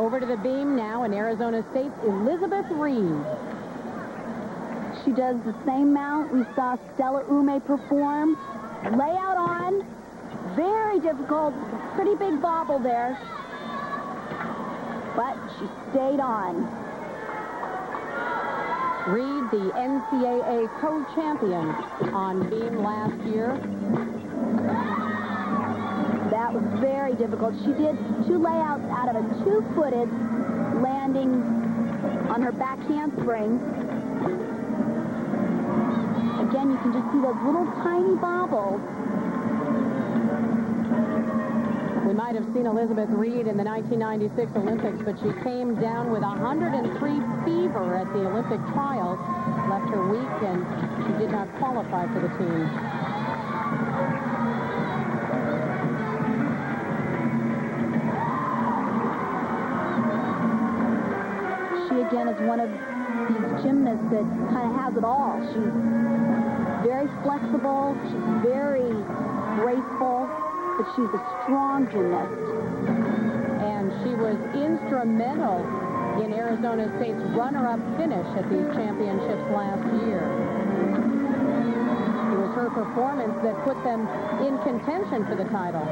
Over to the beam now in Arizona State's Elizabeth Reed. She does the same mount we saw Stella Ume perform. Layout on. Very difficult. Pretty big bobble there. But she stayed on. Reed, the NCAA co-champion on beam last year. That was very difficult. She did 2 layouts out of a 2-footed landing on her back handspring. Again, you can just see those little tiny bobbles. We might have seen Elizabeth Reed in the 1996 Olympics, but she came down with 103 fever at the Olympic trials, left her weak, and she did not qualify for the team. She, again, is one of these gymnasts that kind of has it all. She's very flexible, she's very graceful, but she's a strong gymnast. And she was instrumental in Arizona State's runner-up finish at these championships last year. It was her performance that put them in contention for the title.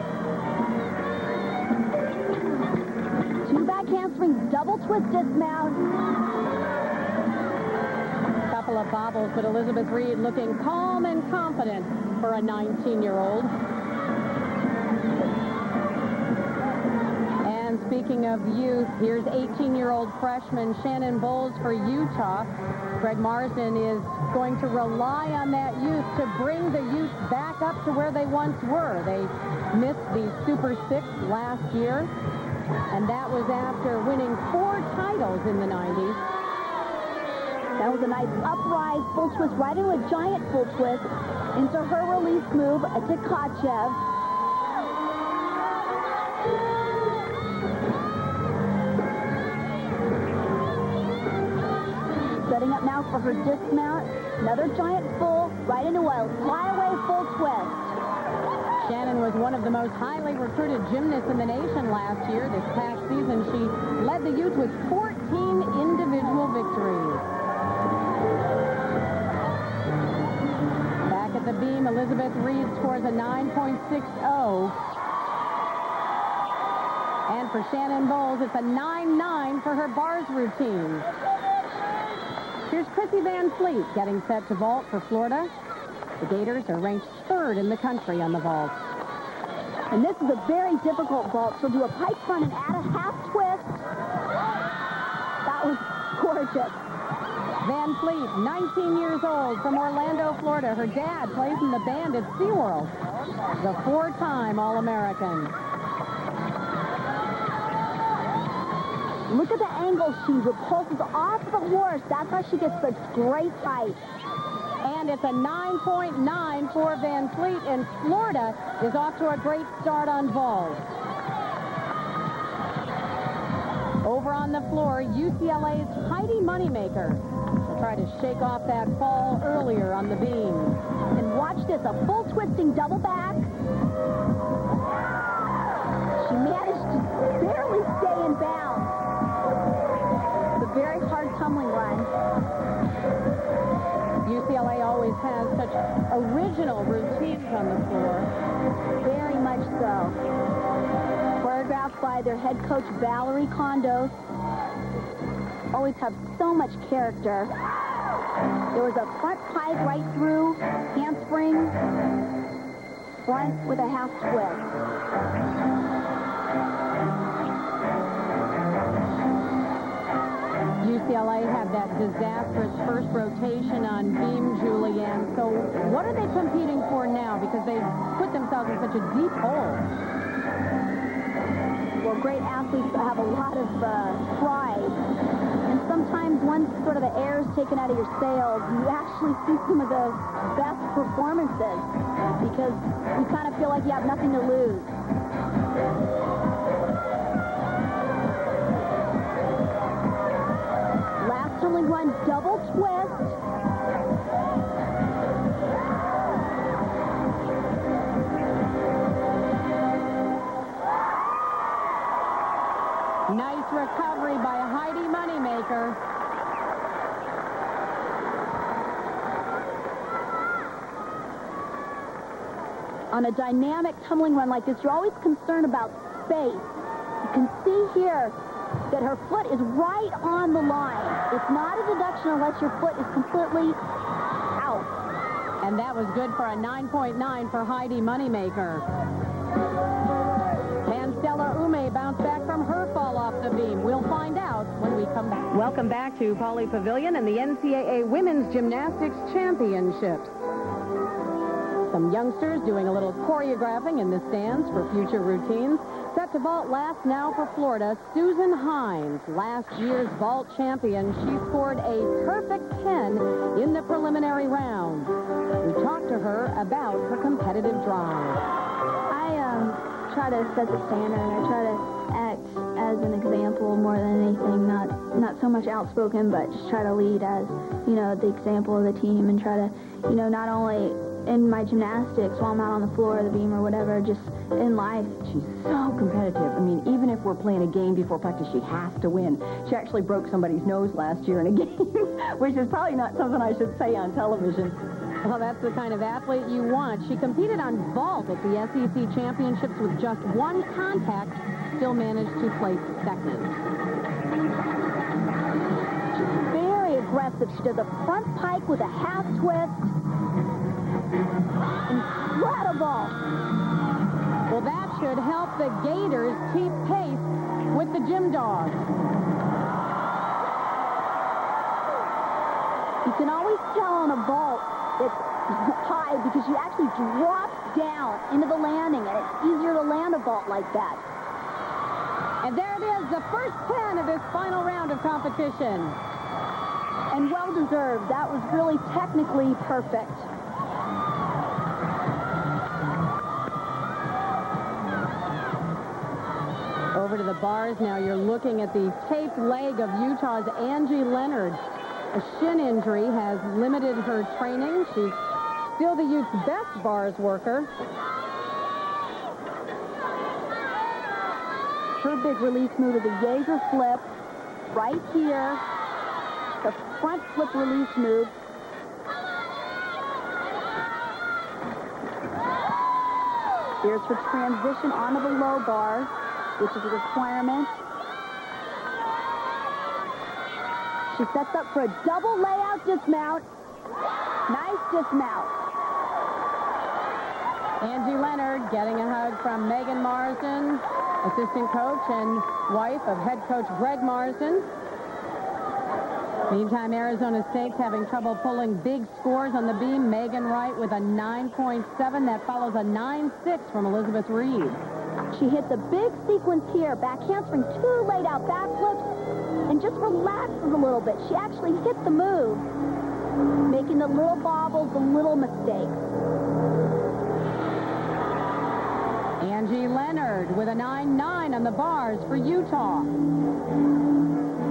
2 back handsprings, double twist dismount. Couple of bobbles, but Elizabeth Reed looking calm and confident for a 19-year-old. And speaking of youth, here's 18-year-old freshman Shannon Bowles for Utah. Greg Marsden is going to rely on that youth to bring the youth back up to where they once were. They missed the Super 6 last year, and that was after winning 4 titles in the 90s. That was a nice uprise full twist right into a giant full twist into her release move, a Tkachev. Setting up now for her dismount. Another giant full right into a flyaway full twist. Shannon was one of the most highly recruited gymnasts in the nation last year. This past season, she led the youth with 14 individual victories. Back at the beam, Elizabeth Reed scores a 9.60. And for Shannon Bowles, it's a 9.9 for her bars routine. Here's Chrissy Van Fleet getting set to vault for Florida. The Gators are ranked 3rd in the country on the vault. And this is a very difficult vault. She'll do a pike front and add a half twist. That was gorgeous. Van Fleet, 19 years old, from Orlando, Florida. Her dad plays in the band at SeaWorld. The 4-time All-American. Look at the angle she repulses off the horse. That's how she gets such great height. And it's a 9.9 for Van Fleet, and Florida is off to a great start on vault. Over on the floor, UCLA's Heidi Moneymaker will try to shake off that fall earlier on the beam. And watch this, a full twisting double back. She managed to barely stay in bounds. It's a very hard tumbling run. UCLA always has such original routines on the floor. Very much so. Choreographed by their head coach, Valerie Kondos. Always have so much character. There was a front pike right through, handspring, front with a half twist. UCLA had that disastrous first rotation on beam, Julianne. So what are they competing for now? Because they put themselves in such a deep hole. Well, great athletes have a lot of pride. And sometimes once sort of the air is taken out of your sails, you actually see some of the best performances because you kind of feel like you have nothing to lose. Last tumbling run, double twist. Nice recovery by Heidi Moneymaker. On a dynamic tumbling run like this, you're always concerned about space. You can see here that her foot is right on the line. It's not a deduction unless your foot is completely out. And that was good for a 9.9 for Heidi Moneymaker. Can Stella Ume bounce back from her fall off the beam? We'll find out when we come back. Welcome back to Pauley Pavilion and the NCAA Women's Gymnastics Championships. Some youngsters doing a little choreographing in the stands for future routines. Set to vault last now for Florida, Susan Hines, last year's vault champion. She scored a perfect 10 in the preliminary round. We talked to her about her competitive drive. I try to set the standard, and I try to act as an example more than anything, not so much outspoken, but just try to lead as, you know, the example of the team, and try to, you know, not only in my gymnastics while I'm out on the floor or the beam or whatever, just in life. She's so competitive. I mean, even if we're playing a game before practice, she has to win. She actually broke somebody's nose last year in a game, which is probably not something I should say on television. Well, that's the kind of athlete you want. She competed on vault at the SEC Championships with just one contact, still managed to place second. She's very aggressive. She does a front pike with a half twist. Incredible. Well, that should help the Gators keep pace with the Gym Dogs. You can always tell on a vault it's high because you actually drop down into the landing, and it's easier to land a vault like that. And there it is, the first 10 of this final round of competition. And well-deserved. That was really technically perfect. Over to the bars now. You're looking at the taped leg of Utah's Angie Leonard. A shin injury has limited her training. She's still the Utes' best bars worker. Her big release move is the Jaeger flip right here. The front flip release move. Here's her transition onto the low bar, which is a requirement. She sets up for a double layout dismount. Nice dismount. Angie Leonard getting a hug from Megan Marsden, assistant coach and wife of head coach Greg Marsden. Meantime, Arizona State's having trouble pulling big scores on the beam. Megan Wright with a 9.7. That follows a 9.6 from Elizabeth Reed. She hit the big sequence here. Back handspring, 2 laid out backflips, and just relaxes a little bit. She actually hit the move, making the little bobbles, the little mistakes. Angie Leonard with a 9.9 on the bars for Utah.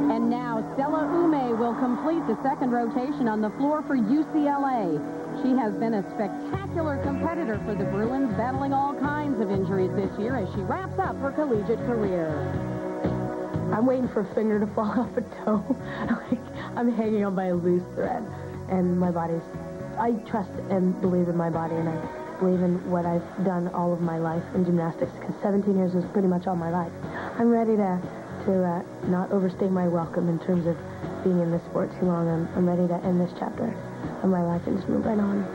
And now Stella Ume will complete the second rotation on the floor for UCLA. She has been a spectacular competitor for the Bruins, battling all kinds of injuries this year as she wraps up her collegiate career. I'm waiting for a finger to fall off a toe. I'm hanging on by a loose thread. And my body's... I trust and believe in my body, and I believe in what I've done all of my life in gymnastics, because 17 years is pretty much all my life. I'm ready to not overstay my welcome in terms of being in this sport too long. I'm ready to end this chapter of my life and just move right on.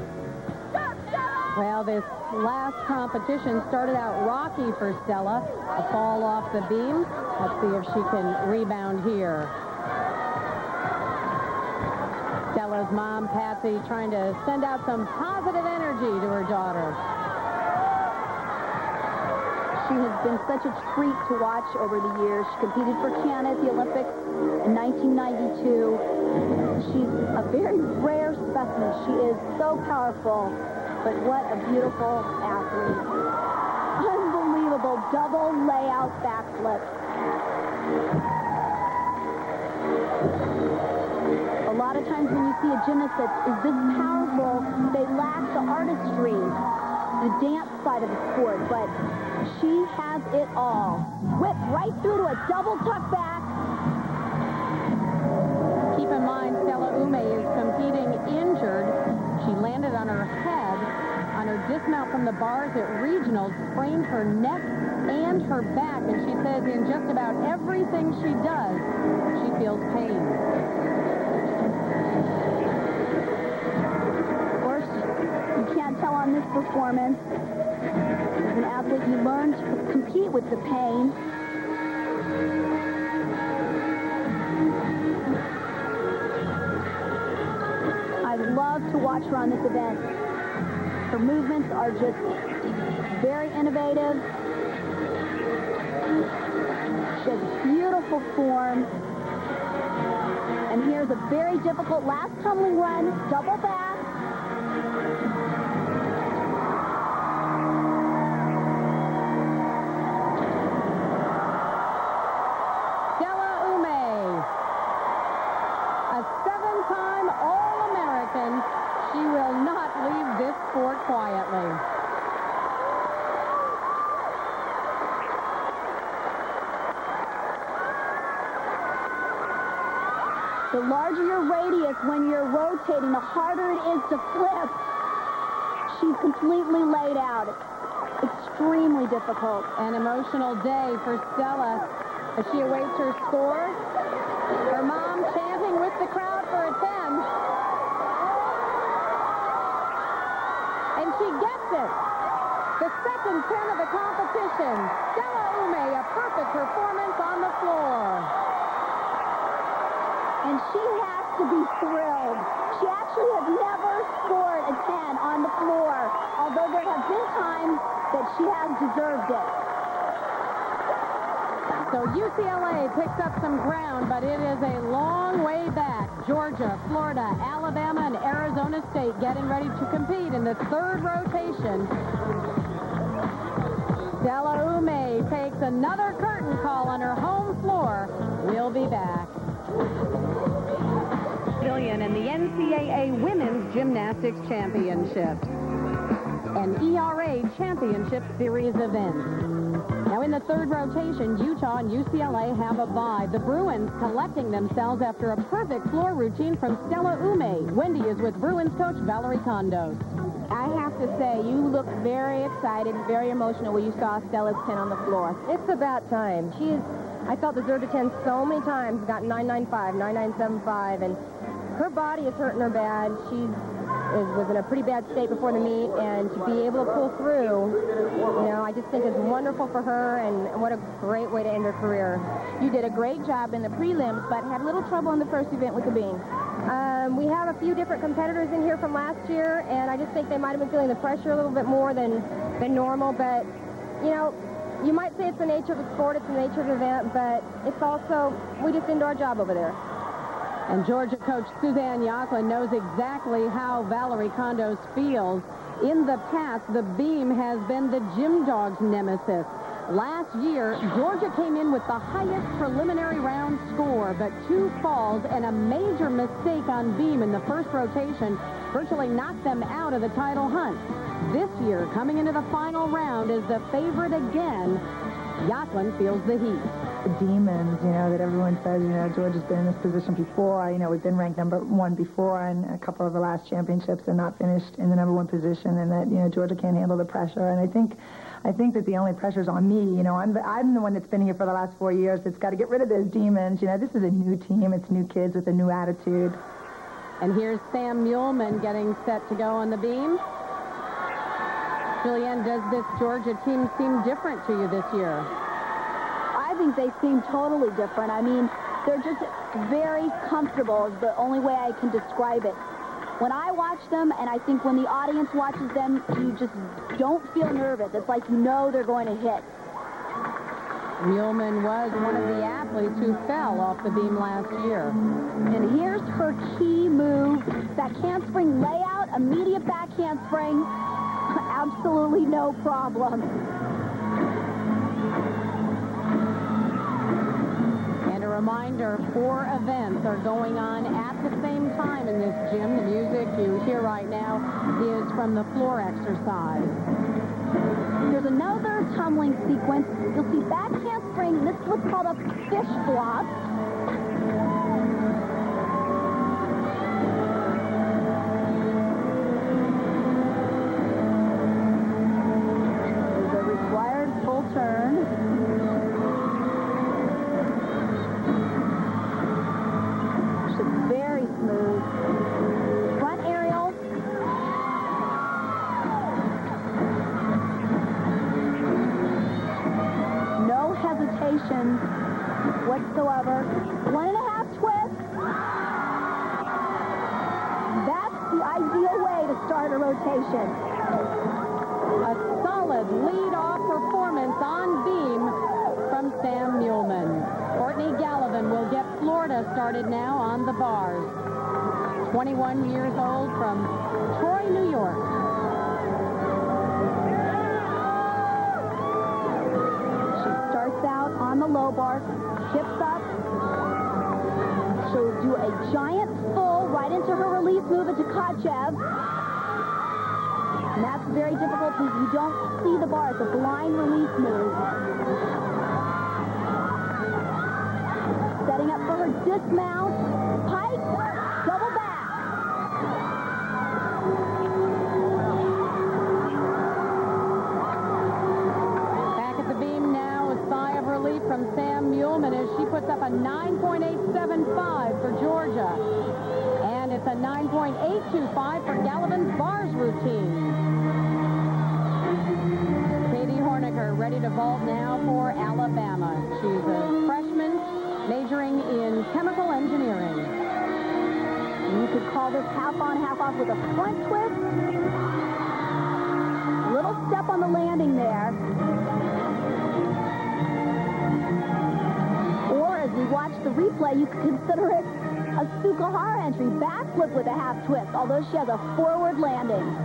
Well, this last competition started out rocky for Stella. A fall off the beam. Let's see if she can rebound here. Stella's mom, Patsy, trying to send out some positive energy to her daughter. She has been such a treat to watch over the years. She competed for Canada at the Olympics in 1992. She's a very rare specimen. She is so powerful, but what a beautiful athlete. Unbelievable double layout backflip. A lot of times when you see a gymnast that is this powerful, they lack the artistry. the dance side of the sport, but she has it all. Whip right through to a double tuck back. Keep in mind, Stella Ume is competing injured. She landed on her head on her dismount from the bars at regionals, sprained her neck and her back, and she says in just about everything she does, she feels pain. Of course, you can't tell on this performance. As an athlete, you learn to compete with the pain. I love to watch her on this event. Her movements are just very innovative. She has beautiful form. And here's a very difficult last tumbling run, double back. She will not leave this sport quietly. The larger your radius when you're rotating, the harder it is to flip. She's completely laid out. Extremely difficult. An emotional day for Stella as she awaits her score. Her mom chanting with the crowd for a 10. And she gets it. The second 10 of the competition. Stella Ume, a perfect performance on the floor. And she has to be thrilled. She actually has never scored a 10 on the floor, although there have been times that she has deserved it. So UCLA picks up some ground, but it is a long way back. Georgia, Florida, Alabama, and Arizona State getting ready to compete in the third rotation. Stella Ume takes another curtain call on her home floor. We'll be back. In the NCAA Women's Gymnastics Championships, an ERA Championship Series event. Now in the third rotation, Utah and UCLA have a bye. The Bruins collecting themselves after a perfect floor routine from Stella Ume. Wendy is with Bruins coach Valerie Condos. I have to say, you looked very excited, very emotional when you saw Stella's 10 on the floor. It's about time. I felt deserved a 10 so many times, got 995, 9975, and her body is hurting her bad. She was in a pretty bad state before the meet, and to be able to pull through, I just think it's wonderful for her, and what a great way to end her career. You did a great job in the prelims, but had a little trouble in the first event with the beam. We have a few different competitors in here from last year, and I just think they might have been feeling the pressure a little bit more than normal, but, you might say it's the nature of the sport, it's the nature of the event, but it's also, we just did our job over there. And Georgia coach Suzanne Yacklin knows exactly how Valerie Condos feels. In the past, the beam has been the gym dog's nemesis. Last year, Georgia came in with the highest preliminary round score, but 2 falls and a major mistake on beam in the first rotation virtually knocked them out of the title hunt. This year, coming into the final round as the favorite again, Yacklin feels the heat. The demons, that everyone says, Georgia's been in this position before. We've been ranked number 1 before in a couple of the last championships and not finished in the number 1 position, and that, Georgia can't handle the pressure. And I think that the only pressure's on me. I'm the one that's been here for the last 4 years that's got to get rid of those demons. This is a new team. It's new kids with a new attitude. And here's Sam Muehlman getting set to go on the beam. Julianne, does this Georgia team seem different to you this year? I think they seem totally different. I mean, they're just very comfortable is the only way I can describe it. When I watch them, and I think when the audience watches them, you just don't feel nervous. It's like they're going to hit. Muehlman was one of the athletes who fell off the beam last year. And here's her key move. That handspring layout, immediate back handspring. Absolutely no problem. And a reminder reminder, 4 events are going on at the same time in this gym. The music you hear right now is from the floor exercise. There's another tumbling sequence. You'll see back handspring. This is what's called a fish block. There's a required full turn. She's very smooth. Front aerial. No hesitation whatsoever. 1.5 twist. That's the ideal way to start a rotation. A solid lead-off performance on beam from Sam Muehlman. Courtney Gallivan will get Florida started now on the bars. 21 years old from Troy, New York. She starts out on the low bar, hips up. She'll do a giant full right into her release move into Tkachev. And that's very difficult because you don't see the bar. It's a blind release move. Setting up for her dismount. Pike, double back. Back at the beam now, a sigh of relief from Sam Muehlman as she puts up a 9.875 for Georgia. And it's a 9.825 for Gallivan's bars routine. Katie Horniker ready to vault now for Alabama. She's a freshman majoring in chemical engineering. You could call this half on, half off with a front twist. Little step on the landing there. Or as we watch the replay, you could consider it a Sukahara entry, backflip with a half twist, although she has a forward landing.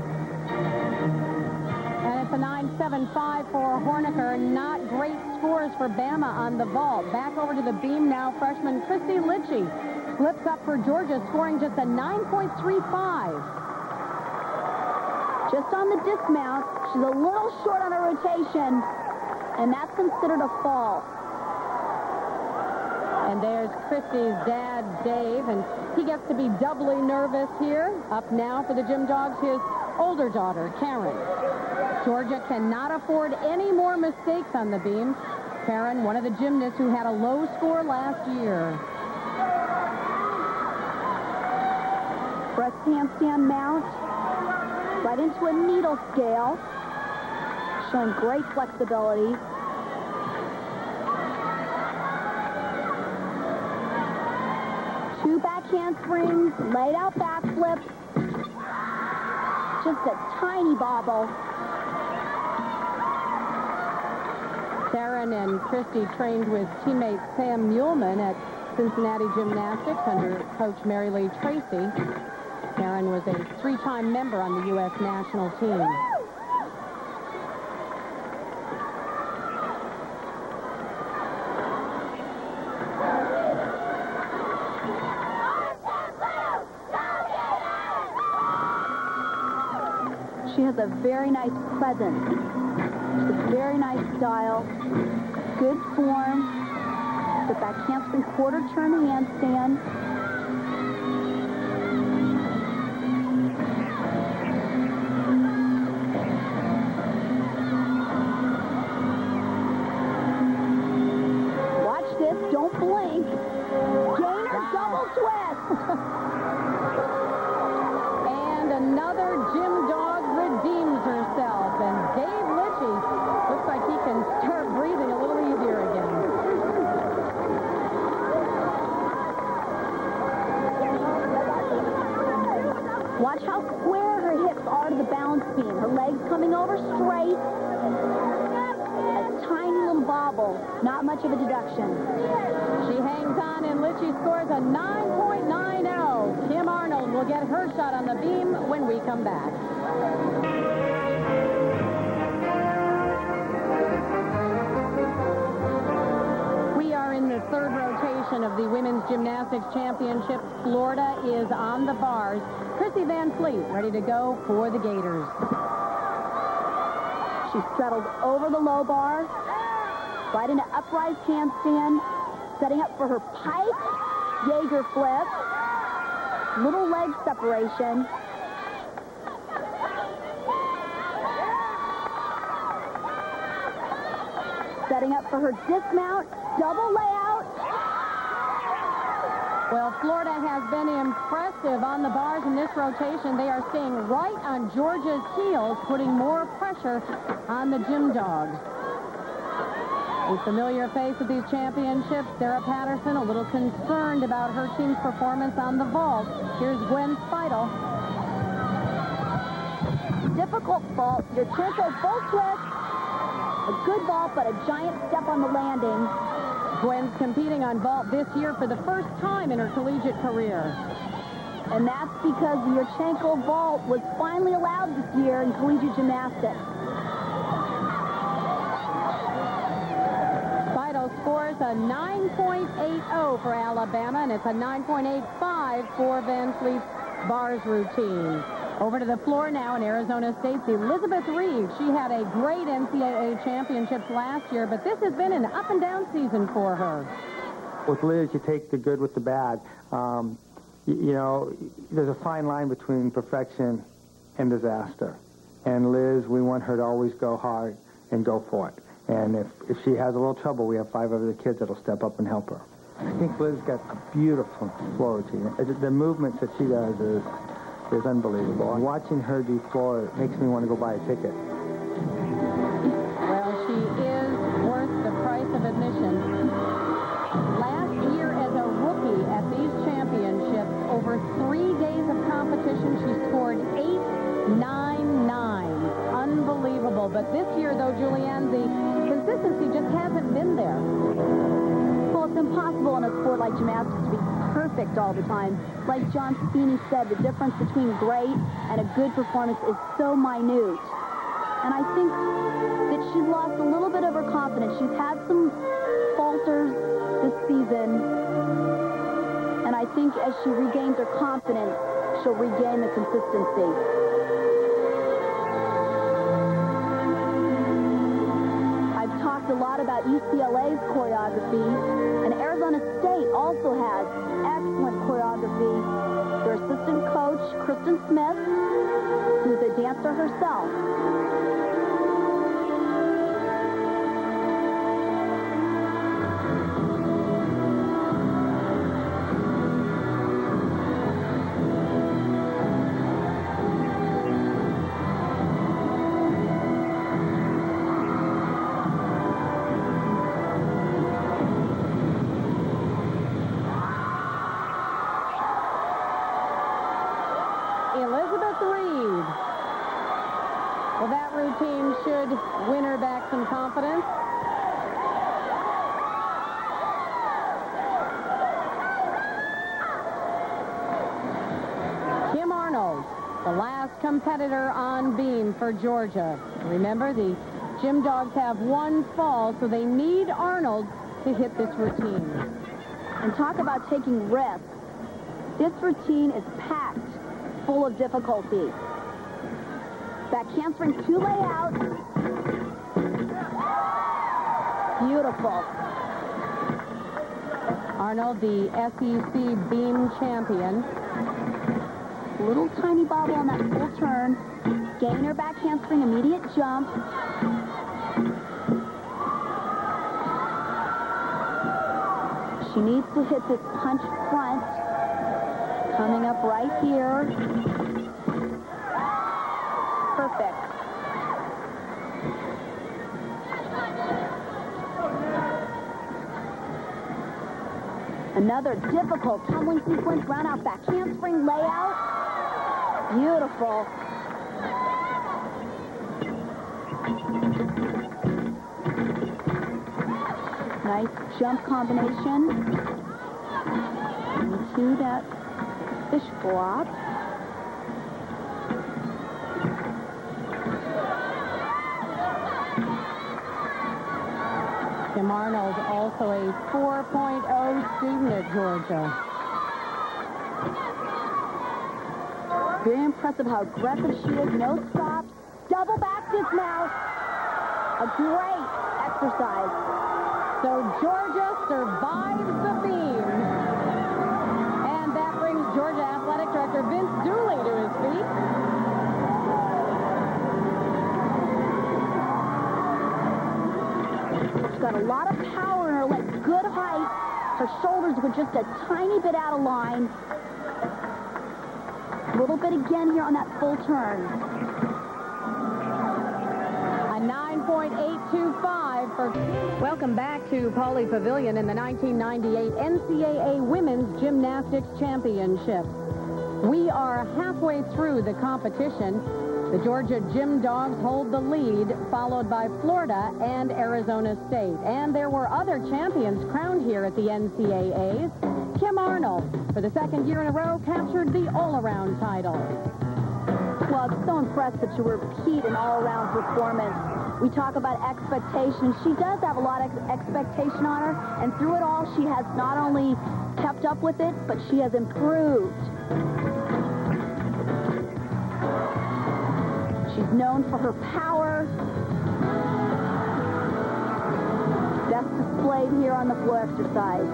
And it's a 9.75 for Horniker. Not great scores for Bama on the vault. Back over to the beam now, freshman Christy Litchie slips up for Georgia, scoring just a 9.35. Just on the dismount, she's a little short on her rotation, and that's considered a fall. And there's Christy's dad, Dave, and he gets to be doubly nervous here. Up now for the Gym Dogs, his older daughter, Karen. Georgia cannot afford any more mistakes on the beam. Karen, one of the gymnasts who had a low score last year. Breast handstand mount, right into a needle scale, showing great flexibility. Two back handsprings, laid out backflip. Just a tiny bobble. Karen and Christy trained with teammate Sam Muehlman at Cincinnati Gymnastics under coach Mary Lee Tracy. Karen was a 3-time member on the U.S. national team. She has a very nice presence. She's a very nice style. Good form. The back handspring quarter turn handstand. Watch this. Don't blink. Gainer double twist. And another Gym Dog redeems herself. And Dave Litchie looks like he can start breathing a little easier again. Watch how square her hips are to the balance beam. Her legs coming over straight. A tiny little bobble. Not much of a deduction. She hangs on, and Litchie scores a 9.90. Kim Arnold will get her shot on the beam when we come back. We are in the the third rotation of the Women's Gymnastics Championships. Florida is on the bars. Chrissy Van Fleet ready to go for the Gators. She straddled over the low bar, right into upright handstand, setting up for her pike, Jaeger flip, little leg separation. Setting up for her dismount, double layout. Well, Florida has been impressive on the bars in this rotation. They are staying right on Georgia's heels, putting more pressure on the Gym Dogs. A familiar face of these championships, Sarah Patterson, a little concerned about her team's performance on the vault. Here's Gwen Speidel. Difficult vault. Yurchenko full twist. A good vault, but a giant step on the landing. Gwen's competing on vault this year for the first time in her collegiate career. And that's because the Yurchenko vault was finally allowed this year in collegiate gymnastics. Speidel scores a 9.80 for Alabama, and it's a 9.85 for Van Fleet's bars routine. Over to the floor now in Arizona State's Elizabeth Reed. She had a great NCAA Championships last year, but this has been an up-and-down season for her. With Liz, you take the good with the bad. You know, there's a fine line between perfection and disaster. And Liz, we want her to always go hard and go for it. And if she has a little trouble, we have 5 other kids that'll step up and help her. I think Liz got a beautiful floor routine. The movements that she does is unbelievable. And watching her do floor makes me want to go buy a ticket. Well, she is worth the price of admission. Last year as a rookie at these championships, over 3 days of competition, she scored 8.99. Unbelievable. But this year, though, Julianne, the consistency just hasn't been there. Well, it's impossible in a sport like gymnastics to be perfect all the time. Like John Spini said, the difference between great and a good performance is so minute. And I think that she's lost a little bit of her confidence. She's had some falters this season. And I think as she regains her confidence, she'll regain the consistency. I've talked a lot about UCLA's choreography, and Arizona State also has excellent choreography. Their assistant coach, Kristen Smith, who's a dancer herself. Elizabeth Reed. Well, that routine should win her back some confidence. Kim Arnold, the last competitor on beam for Georgia. Remember, the Gym Dogs have 1 fall, so they need Arnold to hit this routine. And talk about taking risks. This routine is packed full of difficulty. Back handspring 2 layout. Beautiful. Arnold, the SEC beam champion. Little tiny bobble on that full turn. Gainer back handspring, immediate jump. She needs to hit this punch front. Coming up right here. Perfect. Another difficult tumbling sequence, round out back handspring layout. Beautiful. Nice jump combination. Into that fish flop. Kim Arnold also also a 4.0 student at Georgia. Very impressive how aggressive she is. No stops. Double back dismount. A great exercise. So Georgia survives the beam. And that brings Georgia Athletic Director Vince Dooley to his feet. She's got a lot of power in her legs. Good height. Her shoulders were just a tiny bit out of line. A little bit again here on that full turn. A 9.825 for... Welcome back to Pauley Pavilion in the 1998 NCAA Women's Gymnastics Championships. We are halfway through the competition. The Georgia Gym Dogs hold the lead, followed by Florida and Arizona State. And there were other champions crowned here at the NCAAs. Kim Arnold, for the second year in a row, captured the all-around title. Well, it's so impressive to repeat an all-around performance. We talk about expectations. She does have a lot of expectation on her, and through it all, she has not only kept up with it, but she has improved. She's known for her power. Best displayed here on the floor exercise.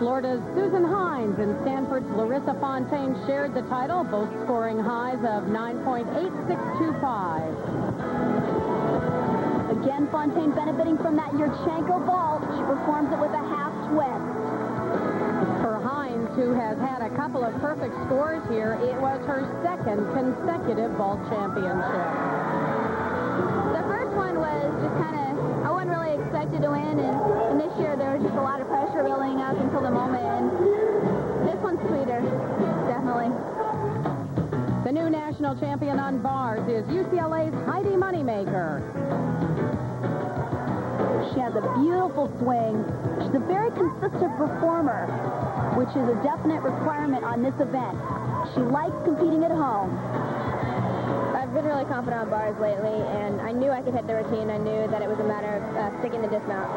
Florida's Susan Hines and Stanford's Larissa Fontaine shared the title, both scoring highs of 9.8625. Again, Fontaine benefiting from that Yurchenko vault. She performs it with a half twist. For Hines, who has had a couple of perfect scores here, it was her second consecutive vault championship. The first one was just kind of, I wasn't really expected to win, and this year there was just a lot of pressure building up until the moment, and this one's sweeter, definitely. The new national champion on bars is UCLA's Heidi Moneymaker. She has a beautiful swing. She's a very consistent performer, which is a definite requirement on this event. She likes competing at home. I've been really confident on bars lately, and I knew I could hit the routine. I knew that it was a matter of sticking the dismount.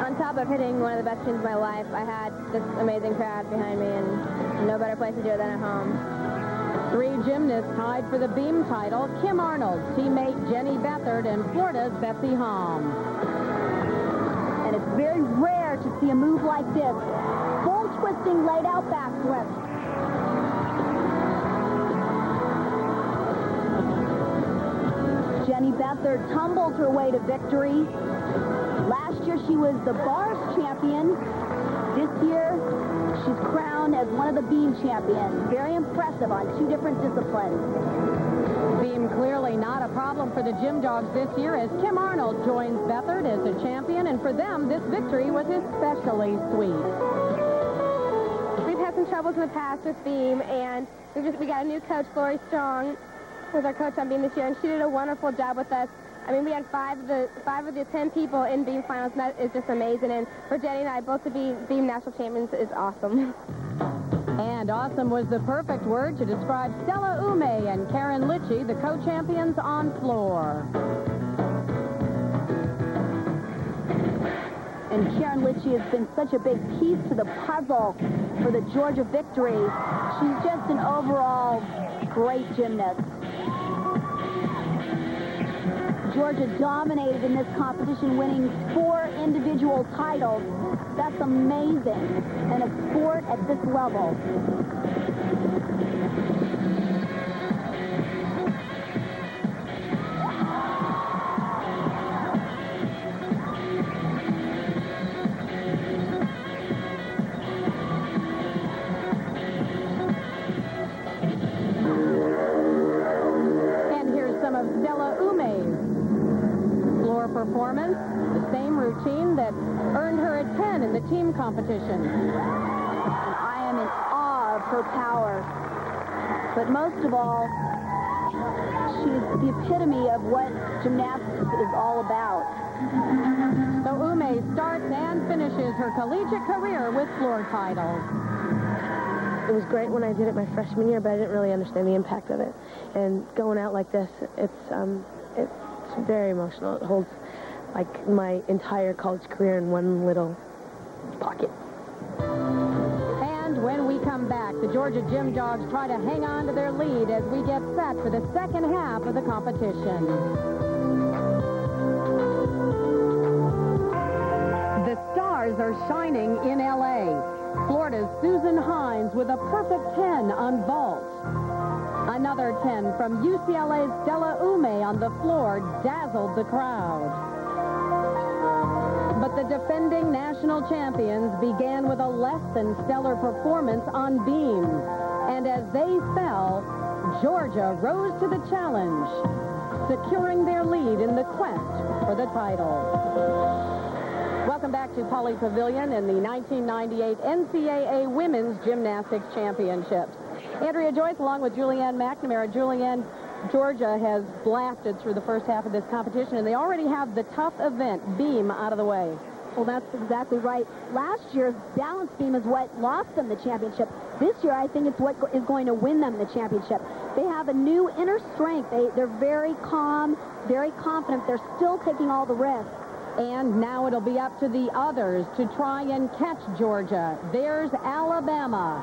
On top of hitting one of the best routines of my life, I had this amazing crowd behind me, and no better place to do it than at home. Three gymnasts tied for the beam title: Kim Arnold, teammate Jenny Beathard, and Florida's Betsy Hom. And it's very rare to see a move like this. Full twisting, laid out backflip. Jenny Beathard tumbled her way to victory. Last year she was the bars champion. This year she's crowned as one of the beam champions. Very impressive on two different disciplines. Beam clearly not a problem for the Gym Dogs this year, as Kim Arnold joins Beathard as a champion, and for them this victory was especially sweet. We've had some troubles in the past with beam, and we got a new coach, Lori Strong, was our coach on beam this year, and she did a wonderful job with us. I mean, we had five of the 10 people in beam finals, and that is just amazing. And for Jenny and I both to be beam national champions is awesome. And awesome was the perfect word to describe Stella Ume and Karen Litchie, the co-champions on floor. And Karen Litchie has been such a big piece to the puzzle for the Georgia victory. She's just an overall great gymnast. Georgia dominated in this competition, winning 4 individual titles. That's amazing in a sport at this level. And here's some of Stella Ume's floor performance, the same routine that earned her a 10 in the team competition. I am in awe of her power. But most of all, she's the epitome of what gymnastics is all about. So Ume starts and finishes her collegiate career with floor titles. it was great when I did it my freshman year, but I didn't really understand the impact of it. And going out like this, it's very emotional. It holds like my entire college career in one little pocket. And when we come back, the Georgia Gym Dogs try to hang on to their lead as we get set for the second half of the competition. The stars are shining in L.A. Florida's Susan Hines with a perfect 10 on vault. Another 10 from UCLA's Stella Ume on the floor dazzled the crowd. But the defending national champions began with a less than stellar performance on beams. And as they fell, Georgia rose to the challenge, securing their lead in the quest for the title. Welcome back to Pauley Pavilion and the 1998 NCAA Women's Gymnastics Championships. Andrea Joyce along with Julianne McNamara. Julianne, Georgia has blasted through the first half of this competition, and they already have the tough event, beam, out of the way. Well, that's exactly right. Last year's balance beam is what lost them the championship. This year, I think it's what is going to win them the championship. They have a new inner strength. They're very calm, very confident. They're still taking all the risks. And now it'll be up to the others to try and catch Georgia. There's Alabama.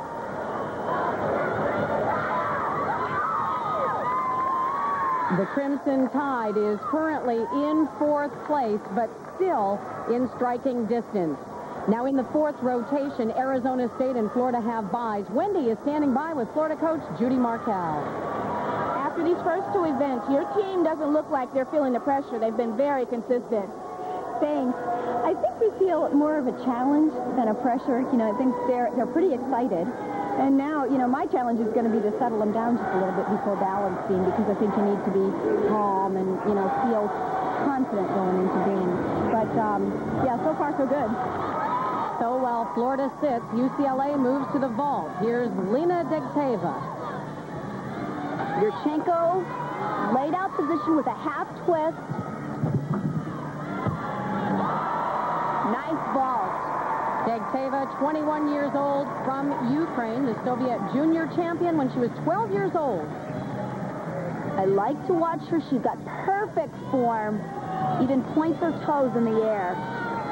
The Crimson Tide is currently in fourth place, but still in striking distance. Now in the fourth rotation, Arizona State and Florida have byes. Wendy is standing by with Florida coach Judy Markell. After these first two events, your team doesn't look like they're feeling the pressure. They've been very consistent. Thanks. I think we feel more of a challenge than a pressure. You know, I think they're pretty excited. And now, you know, my challenge is going to be to settle them down just a little bit before balance beam, because I think you need to be calm and, you know, feel confident going into beam. But, yeah, so far so good. So while Florida sits, UCLA moves to the vault. Here's Lena Degteva. Yurchenko, laid out position with a half twist. Nice vault. Degteva, 21 years old, from Ukraine, the Soviet junior champion when she was 12 years old. I like to watch her. She's got perfect form. Even points her toes in the air.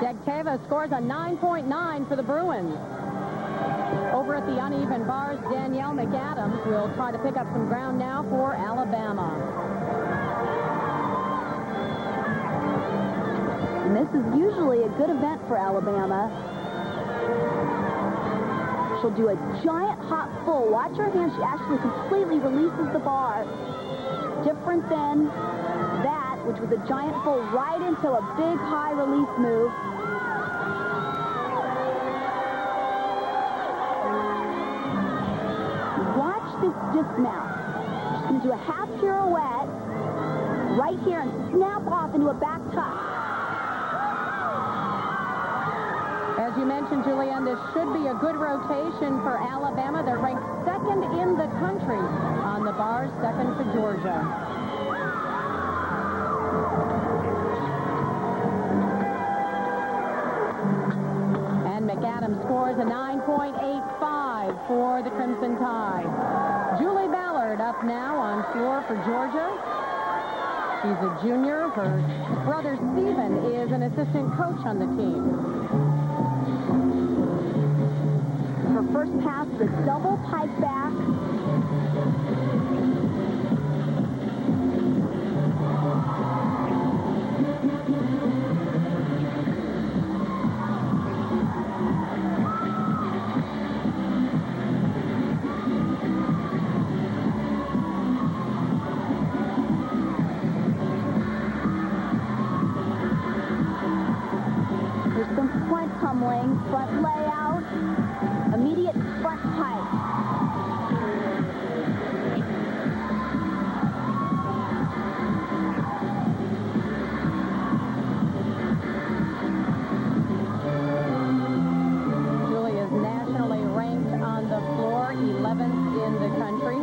Degteva scores a 9.9 for the Bruins. Over at the uneven bars, Danielle McAdams will try to pick up some ground now for Alabama. And this is usually a good event for Alabama. She'll do a giant hop full. Watch her hand. She actually completely releases the bar. Different than that, which was a giant full right into a big high release move. Watch this dismount. She's going to do a half pirouette right here and snap off into a back tuck. As you mentioned, Julianne, this should be a good rotation for Alabama. They're ranked second in the country on the bars, second to Georgia. And McAdams scores a 9.85 for the Crimson Tide. Julie Ballard up now on floor for Georgia. She's a junior. Her brother Stephen is an assistant coach on the team. Her first pass is a double pike back. There's some front tumbling, front layout. Immediate front pike. Julie is nationally ranked on the floor, 11th in the country.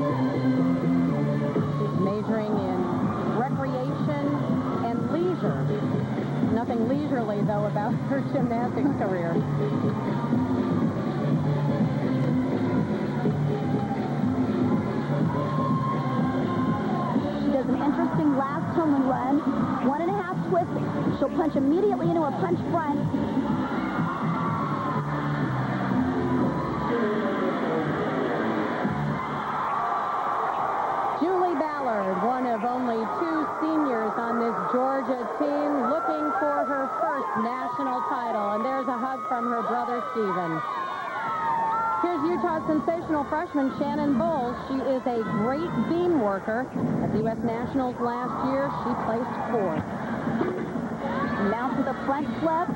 She's majoring in recreation and leisure. Nothing leisurely, though, about her gymnastics career. twist. She'll punch immediately into a punch front. Julie Ballard, one of only 2 seniors on this Georgia team, looking for her first national title. And there's a hug from her brother, Steven. Here's Utah's sensational freshman, Shannon Bowles. She is a great beam worker. At the U.S. Nationals last year, she placed 4th. Now to the front flip.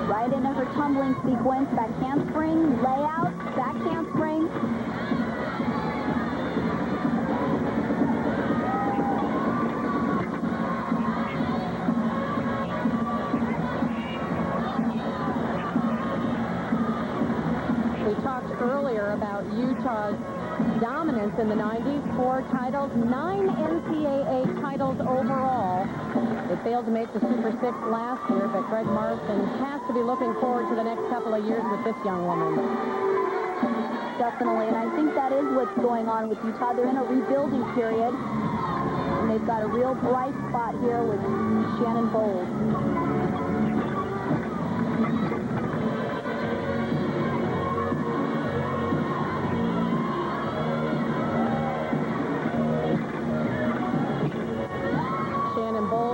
Right into her tumbling sequence. Back handspring, layout, back handspring. We talked earlier about Utah's dominance in the 90s. 4 titles, 9 NCAA titles overall. They failed to make the Super 6 last year, but Greg Marsden has to be looking forward to the next couple of years with this young woman. Definitely, and I think that is what's going on with Utah. They're in a rebuilding period, and they've got a real bright spot here with Shannon Bowles.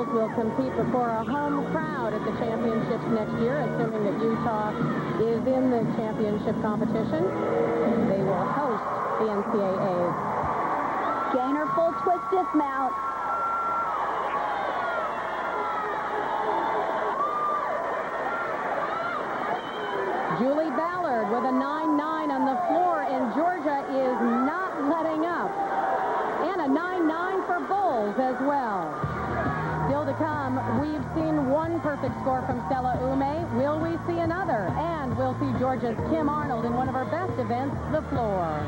Will compete before a home crowd at the championships next year, assuming that Utah is in the championship competition. They will host the NCAAs. Gainer full twist dismount. Julie Ballard with a 9-9 on the floor, and Georgia is not letting up. And a 9-9 for Bowles as well. Still to come, we've seen one perfect score from Stella Ume. Will we see another? And we'll see Georgia's Kim Arnold in one of her best events, the floor.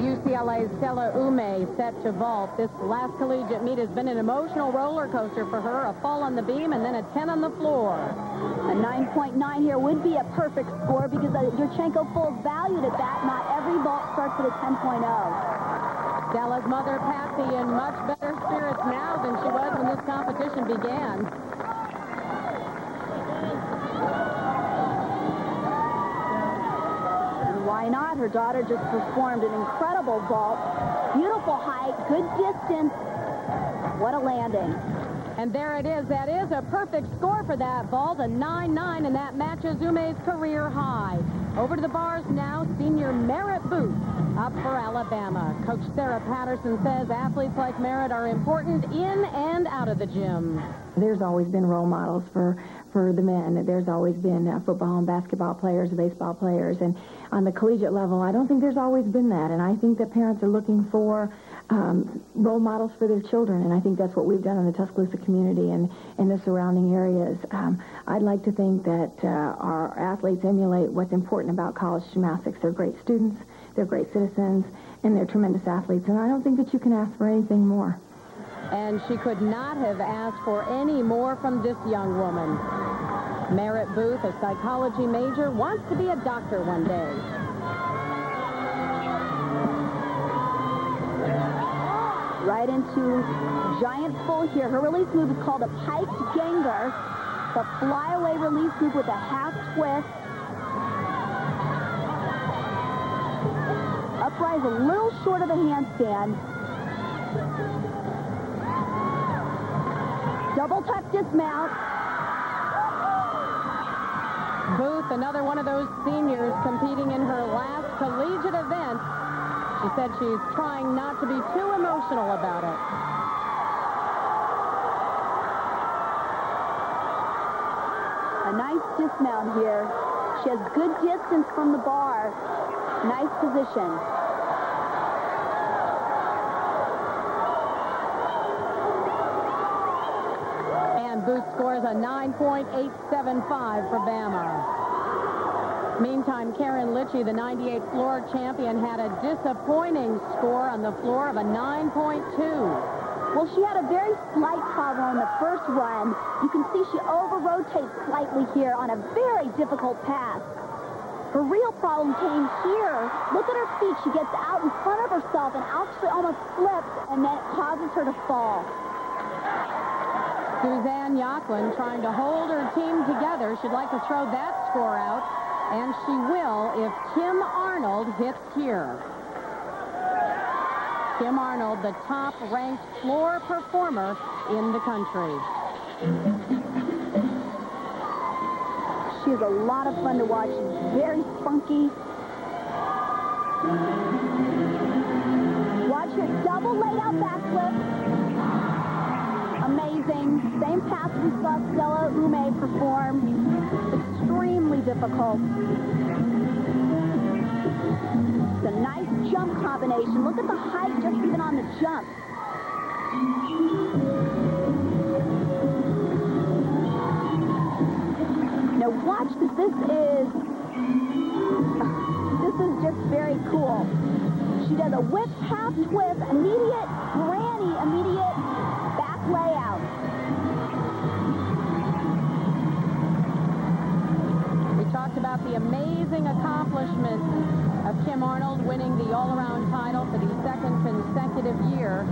UCLA's Stella Ume set to vault. This last collegiate meet has been an emotional roller coaster for her. A fall on the beam and then a 10 on the floor. A 9.9 here would be a perfect score because Yurchenko full valued at that. Not every vault starts at a 10.0. Stella's mother, Patsy, in much better spirits now than she was when this competition began. And why not? Her daughter just performed an incredible vault. Beautiful height, good distance. What a landing. And there it is. That is a perfect score for that vault, a 9-9, and that matches Ume's career high. Over to the bars now, senior Merritt Booth up for Alabama. Coach Sarah Patterson says athletes like Merritt are important in and out of the gym. There's always been role models for the men. There's always been football and basketball players, baseball players. And on the collegiate level, I don't think there's always been that. And I think that parents are looking for role models for their children. And I think that's what we've done in the Tuscaloosa community and in the surrounding areas. I'd like to think that our athletes emulate what's important about college gymnastics. They're great students, they're great citizens, and they're tremendous athletes. And I don't think that you can ask for anything more. And she could not have asked for any more from this young woman. Merritt Booth, a psychology major, wants to be a doctor one day. Right into giant full here. Her release move is called a piked ganger. The flyaway release move with a half twist. Uprise a little short of the handstand. Double tuck dismount. Booth, another one of those seniors competing in her last collegiate event. She said she's trying not to be too emotional about it. A nice dismount here. She has good distance from the bar. Nice position. And Booth scores a 9.875 for Bama. Meantime, Karen Litchie, the 98 floor champion, had a disappointing score on the floor of a 9.2. Well, she had a very slight problem on the first run. You can see she over-rotates slightly here on a very difficult pass. Her real problem came here. Look at her feet. She gets out in front of herself and actually almost slips, and then it causes her to fall. Suzanne Yocklin trying to hold her team together. She'd like to throw that score out, and she will if Kim Arnold hits here. Kim Arnold, the top-ranked floor performer in the country. She is a lot of fun to watch. She's very spunky. Watch her double laid-out backflip. Amazing. Same path we saw Stella Ume perform. Extremely difficult. It's a nice jump combination. Look at the height just even on the jump. Now watch this. This is just very cool. She does a whip, half twist, immediate granny, immediate back layout. We talked about the amazing accomplishment of Kim Arnold winning the all-around title for the second consecutive year.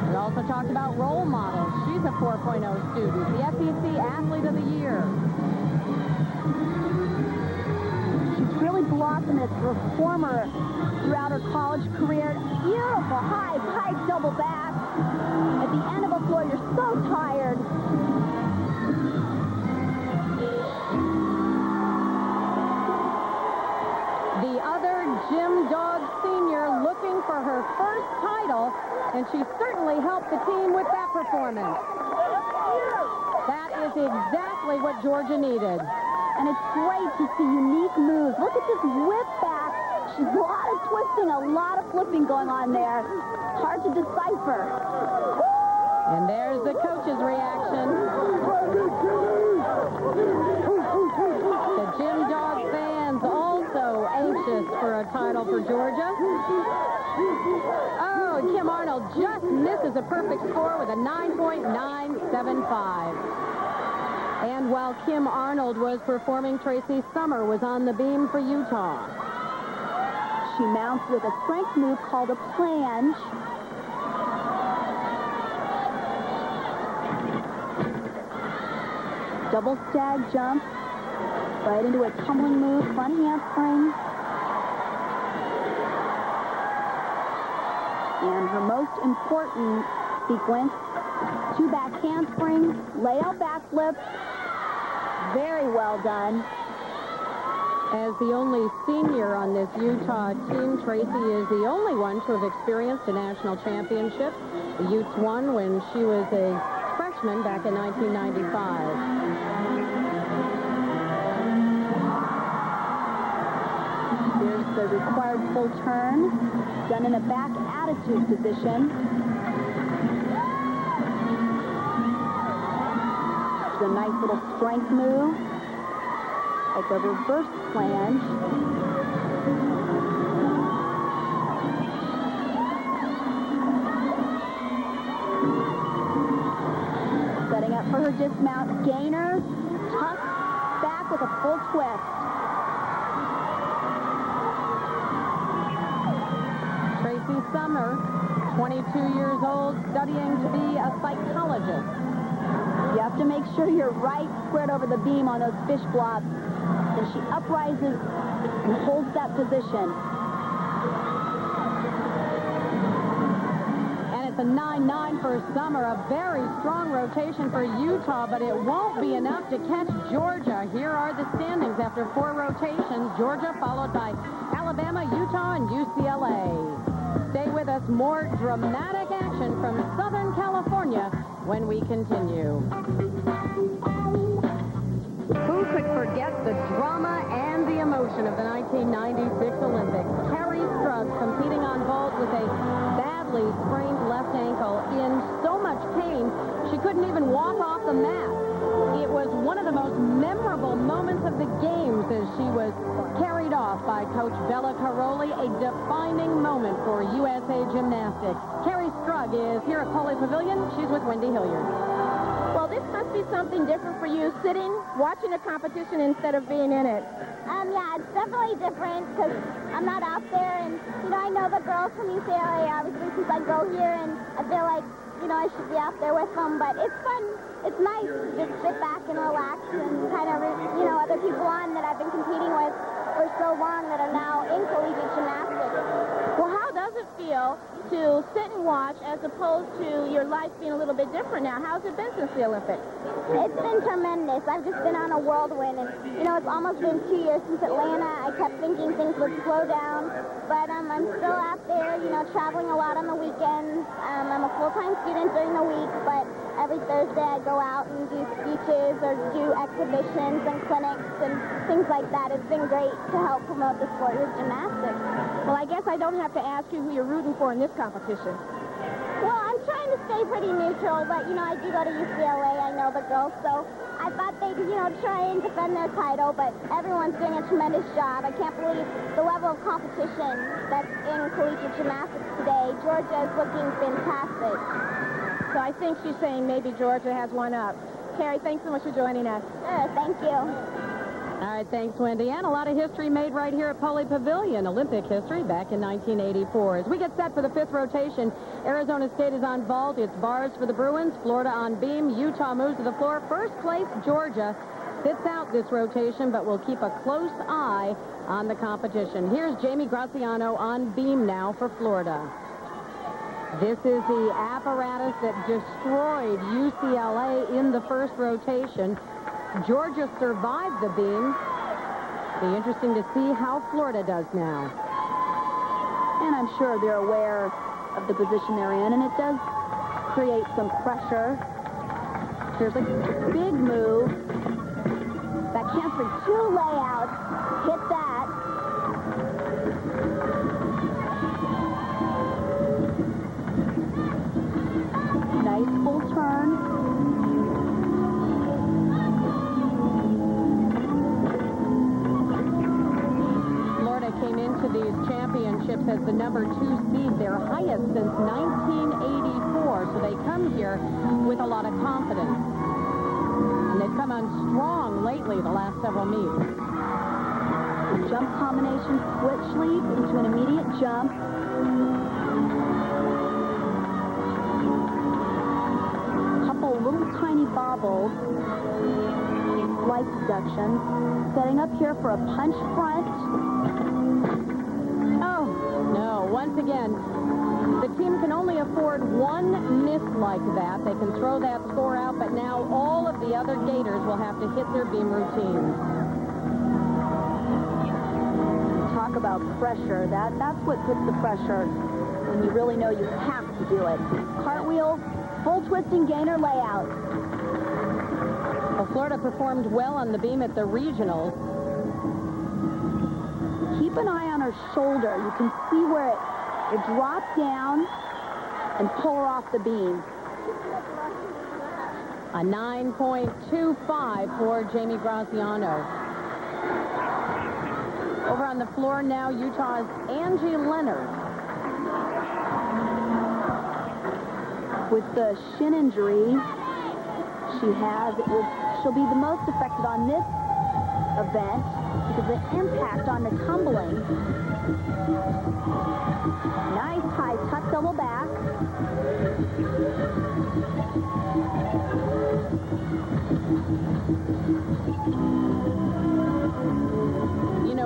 We also talked about role models. She's a 4.0 student, the SEC Athlete of the Year. She's really blossomed as a performer throughout her college career. Beautiful high pike double back. At the end of a floor, you're so tired. The other Gym Dog senior looking for her first title, and she certainly helped the team with that performance. That is exactly what Georgia needed. And it's great to see unique moves. Look at this whip back. She's a lot of twisting, a lot of flipping going on there. Hard to decipher. And there's the coach's reaction. The Gym Dog fans also anxious for a title for Georgia. Oh, Kim Arnold just misses a perfect score with a 9.975. And while Kim Arnold was performing, Tracy Summer was on the beam for Utah. She mounts with a strength move called a planche. Double stag jump. Right into a tumbling move, front handspring. And her most important sequence, 2 back handsprings, layout backflip. Very well done. As the only senior on this Utah team, Tracy is the only one to have experienced a national championship. The Utes won when she was a freshman back in 1995. Here's the required full turn, done in a back attitude position. There's a nice little strength move, like a reverse planche. Setting up for her dismount, gainer, tuck, back with a full twist. Tracy Summer, 22 years old, studying to be a psychologist. You have to make sure you're right squared over the beam on those fish blocks. Then she uprises and holds that position. And it's a 9-9 for Summer, a very strong rotation for Utah, but it won't be enough to catch Georgia. Here are the standings after 4 rotations. Georgia followed by Alabama, Utah, and UCLA. Stay with us. More dramatic action from Southern California when we continue. Who could forget the drama and the emotion of the 1996 Olympics? Carrie Strug competing on vault with a badly sprained left ankle in so much pain she couldn't even walk off the mat. It was one of the most memorable moments of the games as she was carried off by Coach Bella Caroli, a defining moment for USA Gymnastics. Carrie Strug is here at Coley Pavilion. She's with Wendy Hilliard. Well, this must be something different for you, sitting, watching a competition instead of being in it. Yeah, it's definitely different because I'm not out there, and, I know the girls from UCLA, obviously, since I go here, and I feel like, I should be out there with them, but it's fun. It's nice to just sit back and relax and kind of, other people on that I've been competing with for so long that are now in collegiate gymnastics. Well, how does it feel to sit and watch as opposed to your life being a little bit different now? How's it been since the Olympics? It's been tremendous. I've just been on a whirlwind, and, it's almost been 2 years since Atlanta. I kept thinking things would slow down, but I'm still out there, traveling a lot on the weekends. I'm a full-time student during the week, but every Thursday I go out and do speeches or do exhibitions and clinics and things like that. It's been great to help promote the sport of gymnastics. Well, I guess I don't have to ask you who you're rooting for in this competition. Well, I'm trying to stay pretty neutral, but, I do go to UCLA. I know the girls, so I thought they'd, try and defend their title, but everyone's doing a tremendous job. I can't believe the level of competition that's in collegiate gymnastics today. Georgia is looking fantastic. So I think she's saying maybe Georgia has one up. Carrie, thanks so much for joining us. Sure, thank you. All right, thanks, Wendy. And a lot of history made right here at Poly Pavilion, Olympic history back in 1984. As we get set for the fifth rotation, Arizona State is on vault. It's bars for the Bruins, Florida on beam. Utah moves to the floor. First place, Georgia sits out this rotation, but we'll keep a close eye on the competition. Here's Jamie Graziano on beam now for Florida. This is the apparatus that destroyed UCLA in the first rotation. Georgia survived the beam. Be interesting to see how Florida does now. And I'm sure they're aware of the position they're in, and it does create some pressure. Here's a big move. That counts for 2 layouts. Hit that. Nice full turn. Came into these championships as the number 2 seed, their highest since 1984. So they come here with a lot of confidence. And they've come on strong lately the last several meets. Jump combination, switch leap into an immediate jump. Couple little tiny bobbles. Slight deductions. Setting up here for a punch front. Once again, the team can only afford one miss like that. They can throw that score out, but now all of the other Gators will have to hit their beam routines. Talk about pressure. That's what puts the pressure when you really know you have to do it. Cartwheel, full twisting gainer layout. Well, Florida performed well on the beam at the regionals. Keep an eye on her shoulder. You can see where it dropped down and pull her off the beam. A 9.25 for Jamie Graziano. Over on the floor now, Utah's Angie Leonard. With the shin injury she has, she'll be the most affected on this event because of the impact on the tumbling. Nice high tuck double back.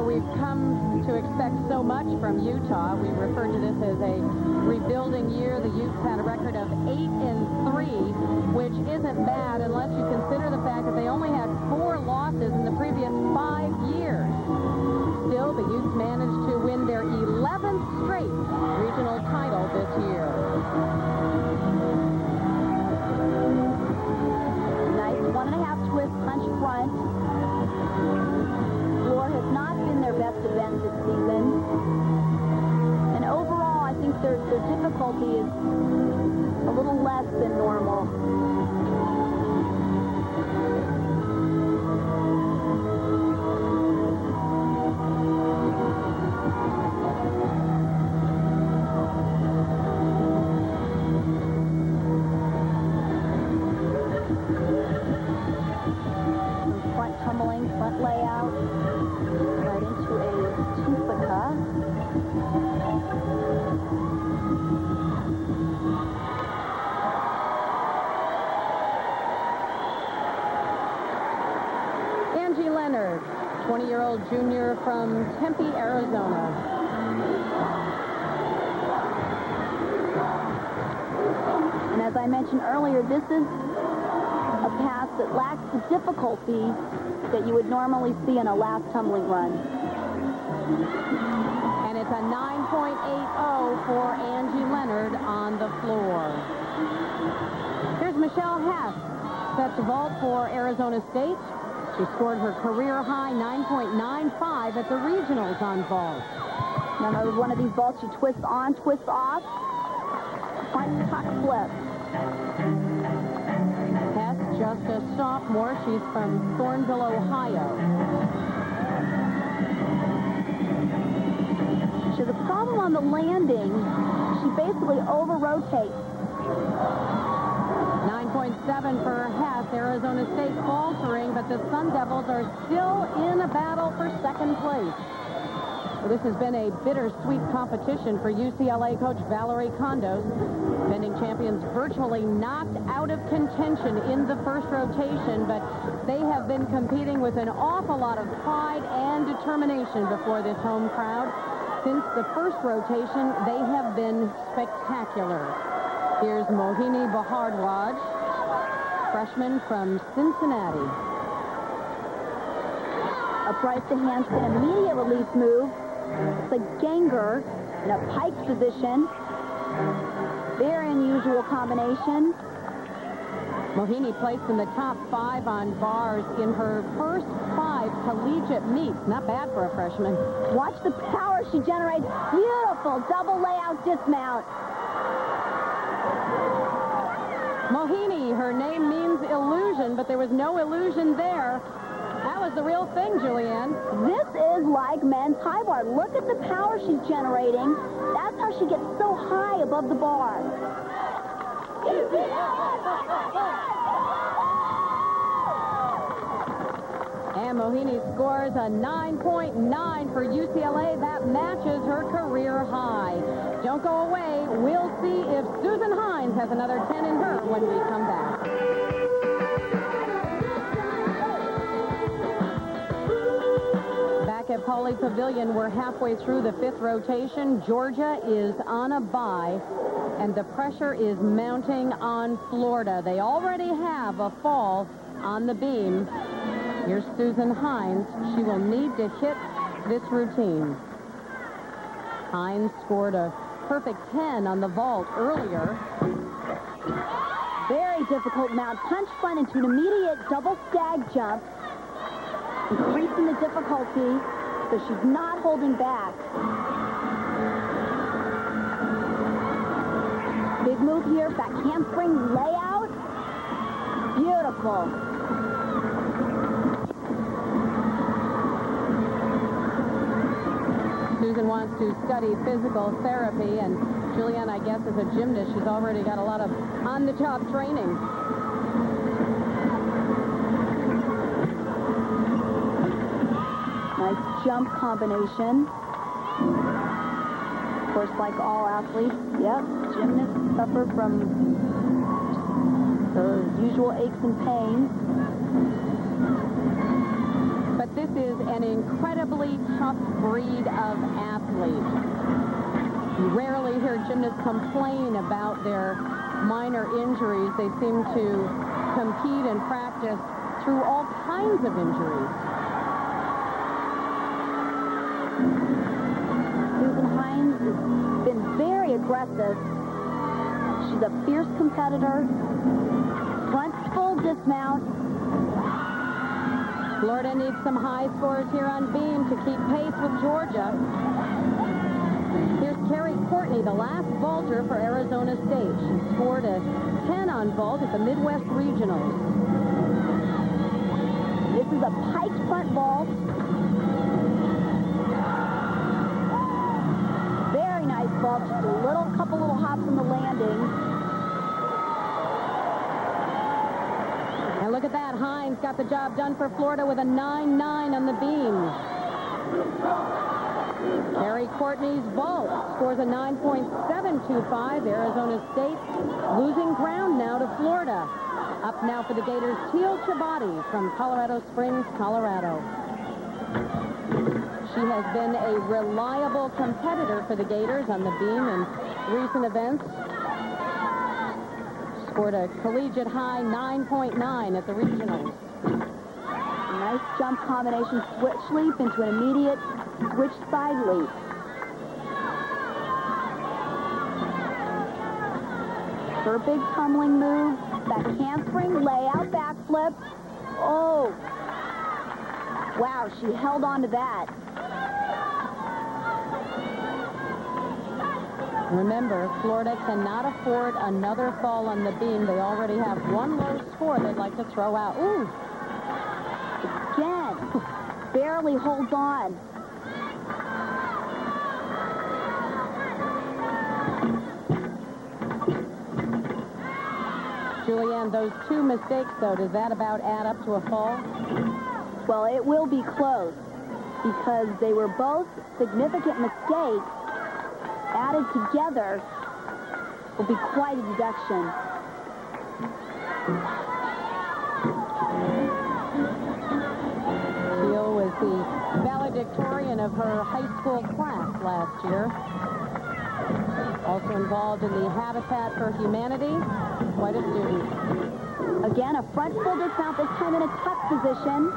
We've come to expect so much from Utah. We refer to this as a rebuilding year. The Utes had a record of 8-3, which isn't bad unless you consider the fact that they only had 4 losses in the previous 5 years. Still, the Utes managed to win their 11th straight regional title this year. Nice 1.5 twist punch front. Floor has not been their best event this season. And overall, I think their difficulty is a little less than normal. Tempe, Arizona. And as I mentioned earlier, this is a pass that lacks the difficulty that you would normally see in a last tumbling run. And it's a 9.80 for Angie Leonard on the floor. Here's Michelle Hess, set to vault for Arizona State. She scored her career high 9.95 at the regionals on vault. Now, with one of these vaults, she twists on, twists off, front tuck flip. Hess, just a sophomore. She's from Thornville, Ohio. She has a problem on the landing. She basically over-rotates. 9.7 for Hess. Arizona State faltering, but the Sun Devils are still in a battle for second place. So this has been a bittersweet competition for UCLA coach Valerie Condos. Defending champions virtually knocked out of contention in the first rotation, but they have been competing with an awful lot of pride and determination before this home crowd. Since the first rotation, they have been spectacular. Here's Mohini Bahardwaj, freshman from Cincinnati. Upright to handspin, immediate release move. It's a ganger in a pike position. Very unusual combination. Mohini placed in the top 5 on bars in her first 5 collegiate meets. Not bad for a freshman. Watch the power she generates. Beautiful double layout dismount. Mohini, her name means illusion, but there was no illusion there. That was the real thing, Julianne. This is like men's high bar. Look at the power she's generating. That's how she gets so high above the bar. And Mohini scores a 9.9 for UCLA. That matches her career high. Don't go away. We'll see if Susan Hines has another 10 in her when we come back. Back at Pauley Pavilion, we're halfway through the 5th rotation. Georgia is on a bye, and the pressure is mounting on Florida. They already have a fall on the beam. Here's Susan Hines. She will need to hit this routine. Hines scored a perfect 10 on the vault earlier. Very difficult mount. Punch front into an immediate double stag jump. Increasing the difficulty, so she's not holding back. Big move here, back handspring layout. Beautiful. Susan wants to study physical therapy, and Julianne, I guess, as a gymnast, she's already got a lot of on-the-job training. Nice jump combination. Of course, like all athletes, gymnasts suffer from the usual aches and pains. But this is an incredibly tough breed of athlete. You rarely hear gymnasts complain about their minor injuries. They seem to compete and practice through all kinds of injuries. Susan Hines has been very aggressive. She's a fierce competitor. Front full dismount. Florida needs some high scores here on beam to keep pace with Georgia. Here's Carrie Courtney, the last vaulter for Arizona State. She scored a 10 on vault at the Midwest Regionals. This is a piked front vault. Very nice vault. Just a couple little hops in the landing. And look at that. Hines got the job done for Florida with a 9.9 on the beam. Carrie Courtney's vault scores a 9.725. Arizona State losing ground now to Florida. Up now for the Gators, Teal Chabadi from Colorado Springs, Colorado. She has been a reliable competitor for the Gators on the beam in recent events. Scored a collegiate high 9.9 at the regionals. Nice jump combination switch leap into an immediate switch side leap. Her big tumbling move, back handspring, layout, backflip. Oh! Wow, she held on to that. Remember, Florida cannot afford another fall on the beam. They already have one low score they'd like to throw out. Ooh! Again, barely holds on. Julianne, those two mistakes, though, does that about add up to a fall? Well, it will be close because they were both significant mistakes. Added together will be quite a deduction. Teal was the valedictorian of her high school class last year. Also involved in the Habitat for Humanity. Quite a student. Again, a front full dismount, this time in a tuck position.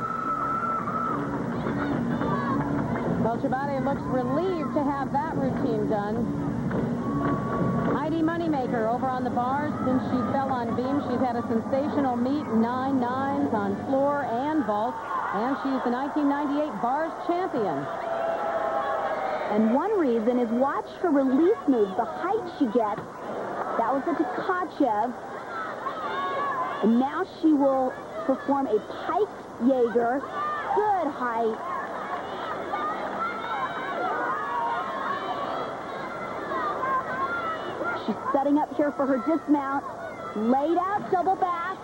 Well, Chabade looks relieved to have that routine done. Heidi Moneymaker over on the bars. Since she fell on beam, she's had a sensational meet, 9 nines on floor and vault, and she's the 1998 bars champion. And one reason is watch her release moves, the height she gets. That was a Tkachev. And now she will perform a piked Jaeger. Good height. She's setting up here for her dismount. Laid out, double back.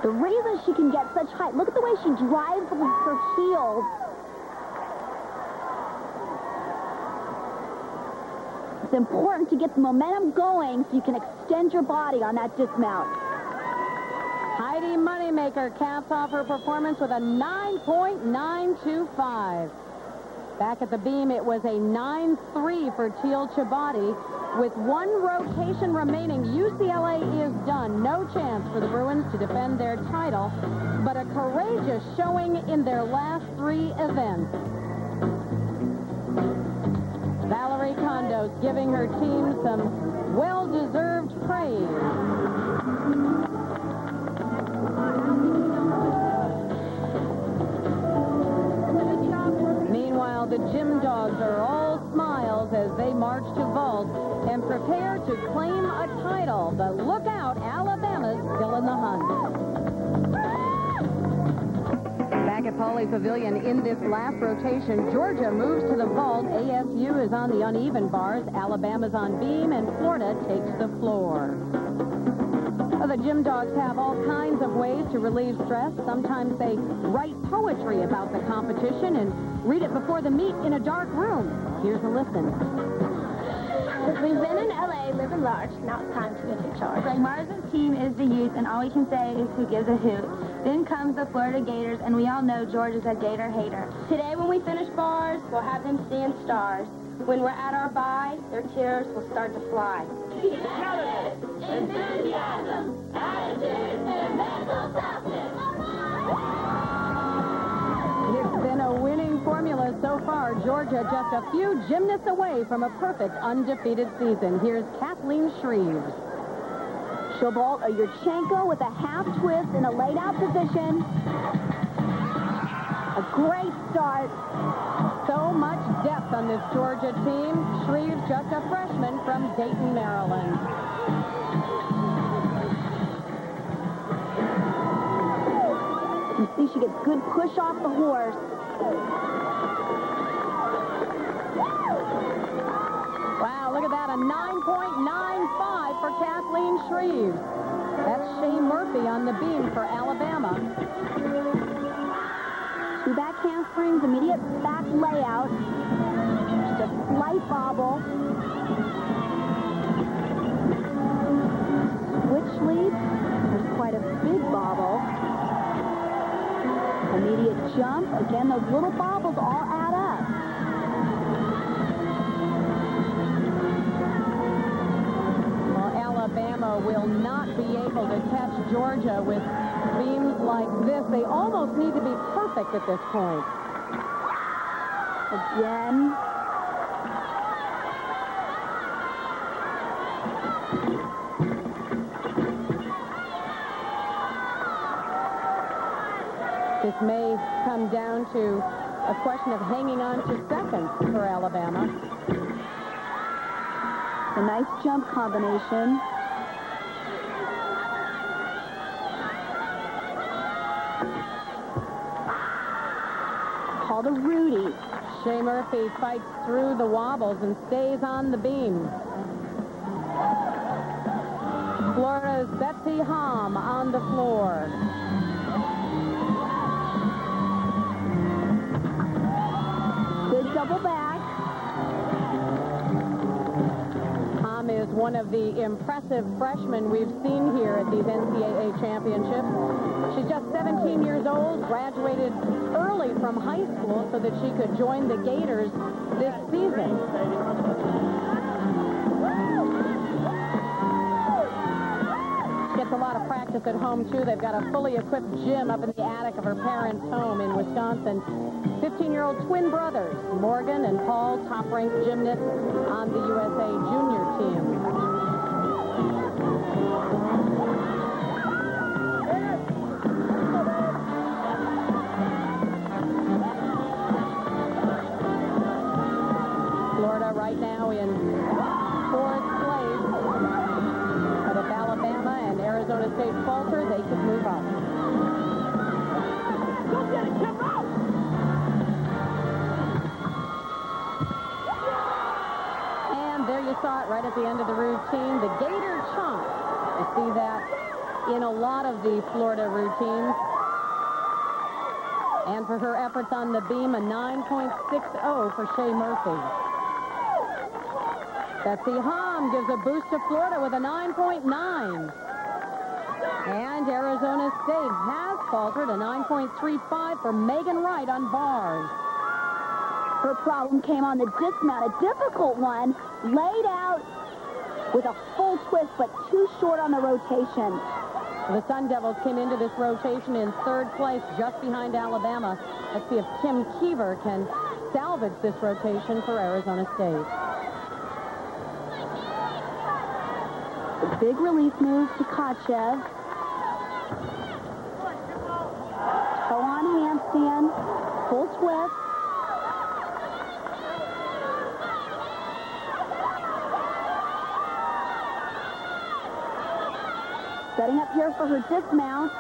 The reason she can get such height, look at the way she drives with her heels. It's important to get the momentum going so you can extend your body on that dismount. Heidi Moneymaker caps off her performance with a 9.925. Back at the beam, it was a 9.3 for Teal Chabade. With one rotation remaining, UCLA is done. No chance for the Bruins to defend their title, but a courageous showing in their last 3 events. Valerie Kondos giving her team some well-deserved praise. Meanwhile, the gym dogs are all smiles as they march to vault and prepare to claim a title. But look out, Alabama's still in the hunt. Back at Pauley Pavilion in this last rotation, Georgia moves to the vault. ASU is on the uneven bars. Alabama's on beam, and Florida takes the floor. Well, the gym dogs have all kinds of ways to relieve stress. Sometimes they write poetry about the competition and read it before the meet in a dark room. Here's a listen. We've been in LA, living large. Now it's time to get in charge. Greg Marsden's team is the youth, and all we can say is who gives a hoot. Then comes the Florida Gators, and we all know George is a Gator hater. Today when we finish bars, we'll have them seeing stars. When we're at our bye, their tears will start to fly. Enthusiasm, attitude, and mental toughness. It's been a winning formula so far. Georgia just a few gymnasts away from a perfect undefeated season. Here's Kathleen Shreves. She'll vault a Yurchenko with a half twist in a laid out position. A great start. So much depth on this Georgia team. Shreves just a freshman from Dayton, Maryland. You see she gets good push off the horse. Wow, look at that, a 9.95 for Kathleen Shreves. That's Shea Murphy on the beam for Alabama. Two back handsprings, immediate back layout. Just a slight bobble. Switch lead. There's quite a big bobble. Immediate jump. Again, those little bobbles all add up. Well, Alabama will not be able to catch Georgia with beams like this. They almost need to be perfect at this point. Again. This may come down to a question of hanging on to seconds for Alabama. A nice jump combination. Call to Rudy. Shea Murphy fights through the wobbles and stays on the beam. Florida's Betsy Hom on the floor. Good double back. Hom is one of the impressive freshmen we've seen here at these NCAA Championships. She's just 17 years old, graduated early from high school so that she could join the Gators this season. Gets a lot of practice at home, too. They've got a fully equipped gym up in the attic of her parents' home in Wisconsin. 15-year-old twin brothers, Morgan and Paul, top-ranked gymnasts on the USA junior team. Florida right now in fourth place. But if Alabama and Arizona State falter, they could move up. Go get it, Kim, out! And there you saw it right at the end of the routine, the Gator chomp. You see that in a lot of the Florida routines. And for her efforts on the beam, a 9.60 for Shea Murphy. Betsy Hom gives a boost to Florida with a 9.9. And Arizona State has faltered, a 9.35 for Megan Wright on bars. Her problem came on the dismount, a difficult one, laid out with a full twist, but too short on the rotation. The Sun Devils came into this rotation in third place, just behind Alabama. Let's see if Kim Keever can salvage this rotation for Arizona State. The big release move to Kachev. Toe on handstand, full twist. Setting up here for her dismount.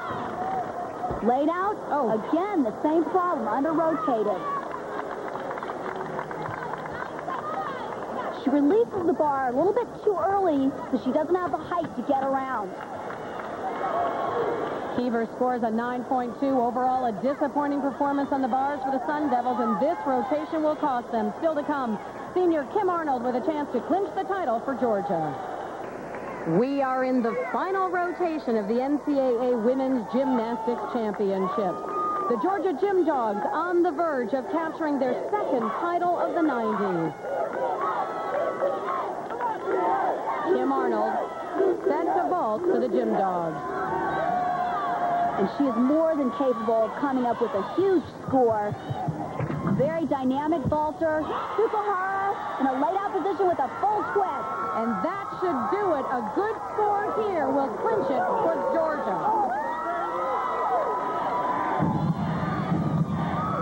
Laid out. Oh, again, the same problem, under-rotated. She releases the bar a little bit too early, so she doesn't have the height to get around. Keever scores a 9.2. Overall, a disappointing performance on the bars for the Sun Devils, and this rotation will cost them. Still to come, senior Kim Arnold with a chance to clinch the title for Georgia. We are in the final rotation of the NCAA Women's Gymnastics Championships. The Georgia Gym Dogs on the verge of capturing their second title of the 90s. Kim Arnold set to vault for the Gym Dogs. And she is more than capable of coming up with a huge score. Very dynamic vaulter, Sukahara in a laid-out position with a full twist. And that should do it. A good score here will clinch it for Georgia.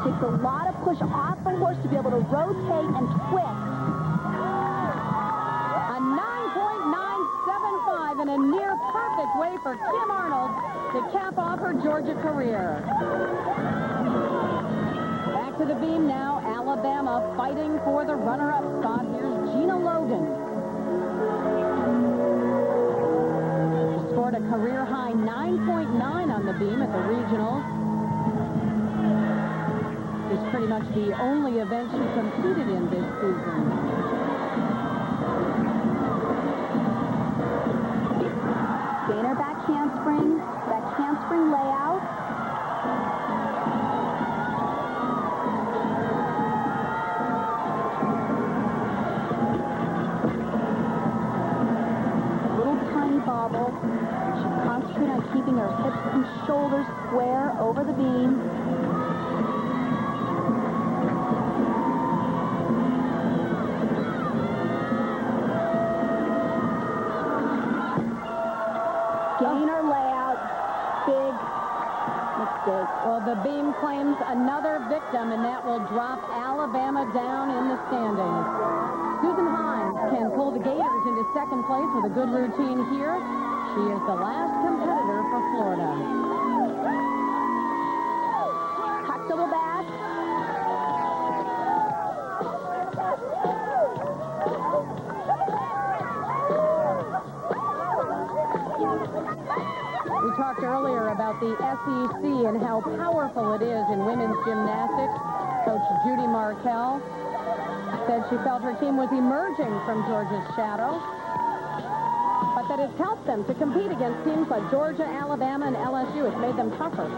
Takes a lot of push off the horse to be able to rotate and twist. A 9.975 and a near perfect way for Kim Arnold to cap off her Georgia career. Back to the beam now. Alabama fighting for the runner-up spot. Here's Gina Logan. She scored a career-high 9.9 on the beam at the regionals. pretty much the only event she competed in this season. Gainer back handspring layout. Little tiny bobble. She concentrated on keeping her hips and shoulders square over the beam. Gainer layout, big mistake. Well, the beam claims another victim, and that will drop Alabama down in the standings. Susan Hines can pull the Gators into second place with a good routine here. She is the last competitor for Florida. Tuck double back. We talked earlier about the SEC and how powerful it is in women's gymnastics. Coach Judy Markell said she felt her team was emerging from Georgia's shadow, but that it's helped them to compete against teams like Georgia, Alabama, and LSU. It's made them tougher.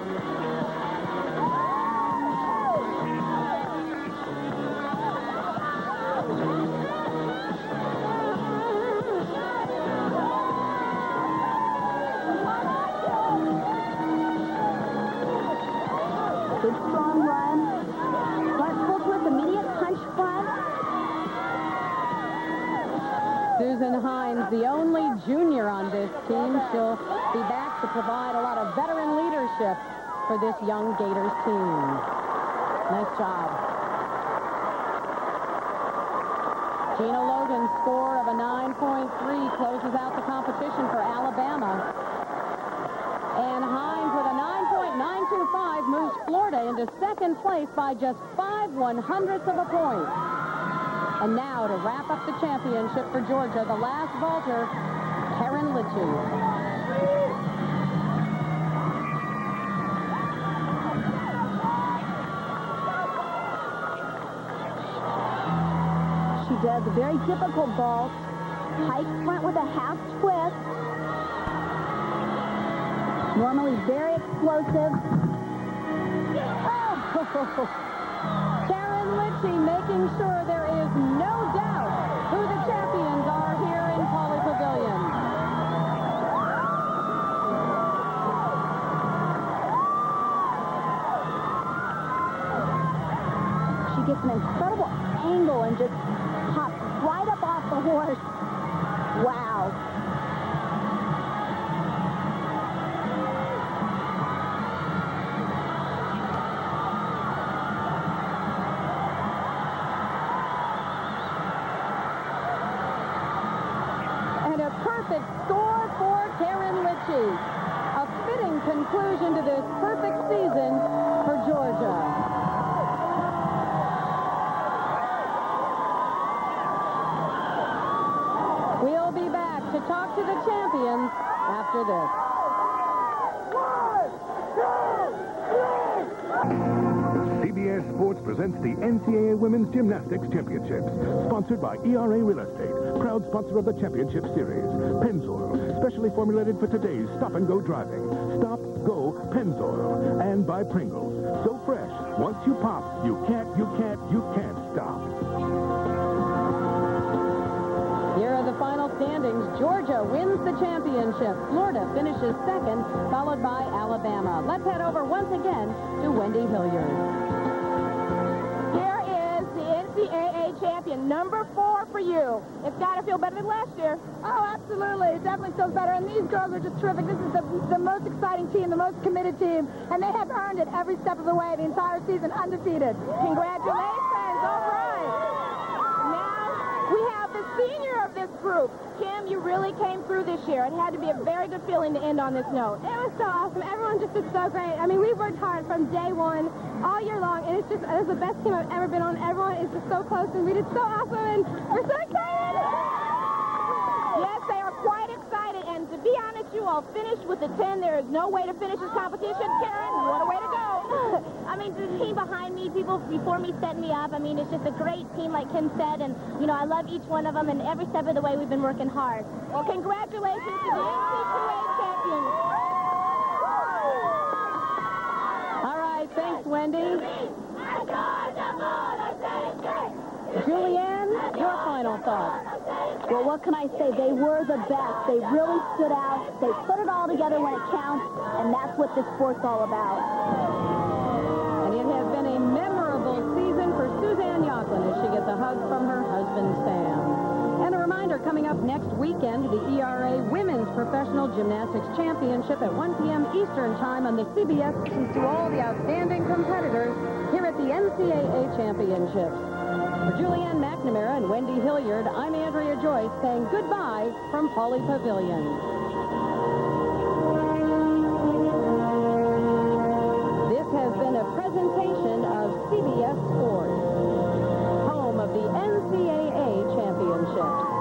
Good strong run. Front full twist, immediate punch front. Susan Hines, the only junior on this team. She'll be back to provide a lot of veteran leadership for this young Gators team. Nice job. Gina Logan's score of a 9.3 closes out the competition for Alabama. And Hines with a 9.925 moves Florida into second place by just 5/100ths of a point. And now to wrap up the championship for Georgia, the last vaulter, Karen Litchie. She does a very difficult vault. Pike front with a half twist. Normally very explosive. Oh! Karen Litchie making sure there is no doubt who the champions are here in Pauley Pavilion. She gets an incredible angle and just pops right up off the horse. Wow. And a perfect score for Karen Litchie. A fitting conclusion to this perfect season for Georgia. We'll be back to talk to the champions after this. CBS Sports presents the NCAA Women's Gymnastics Championships, sponsored by ERA Real Estate, proud sponsor of the championship series. Pennzoil, specially formulated for today's stop-and-go driving. Stop, go, Pennzoil. And by Pringles, so fresh, once you pop, you can't stop. Here are the final standings. Georgia wins the championship. Florida finishes second, followed by Alabama. Let's head over once again to Wendy Hilliard. Here is the NCAA champion, number 4 for you. It's got to feel better than last year. Oh, absolutely. It definitely feels better. And these girls are just terrific. This is the most exciting team, the most committed team. And they have earned it every step of the way, the entire season, undefeated. Congratulations. All right. Now we have the senior of this group. Kim, you really came through this year. It had to be a very good feeling to end on this note. It was so awesome. Everyone just did so great. I mean, we worked hard from day one, all year long, and it was the best team I've ever been on. Everyone is just so close, and we did so awesome, and we're so excited! Yes, they are quite excited, and to be honest, you all finished with the 10. There is no way to finish this competition. Karen, what a way to go. I mean, the team behind me, people before me setting me up. I mean, it's just a great team, like Kim said, and, you know, I love each one of them, and every step of the way we've been working hard. Well, congratulations to the NCAA champions. All right, thanks, Wendy. Julianne, your final thoughts. Well, what can I say? They were the best. They really stood out. They put it all together when it counts, and that's what this sport's all about. And it has been a memorable season for Suzanne Yoklin as she gets a hug from her husband, Sam. And a reminder, coming up next weekend, the ERA Women's Professional Gymnastics Championship at 1 p.m. Eastern Time on the CBS. To all the outstanding competitors here at the NCAA Championships. For Julianne McNamara and Wendy Hilliard, I'm Andrea Joyce saying goodbye from Pauley Pavilion. This has been a presentation of CBS Sports, home of the NCAA Championships.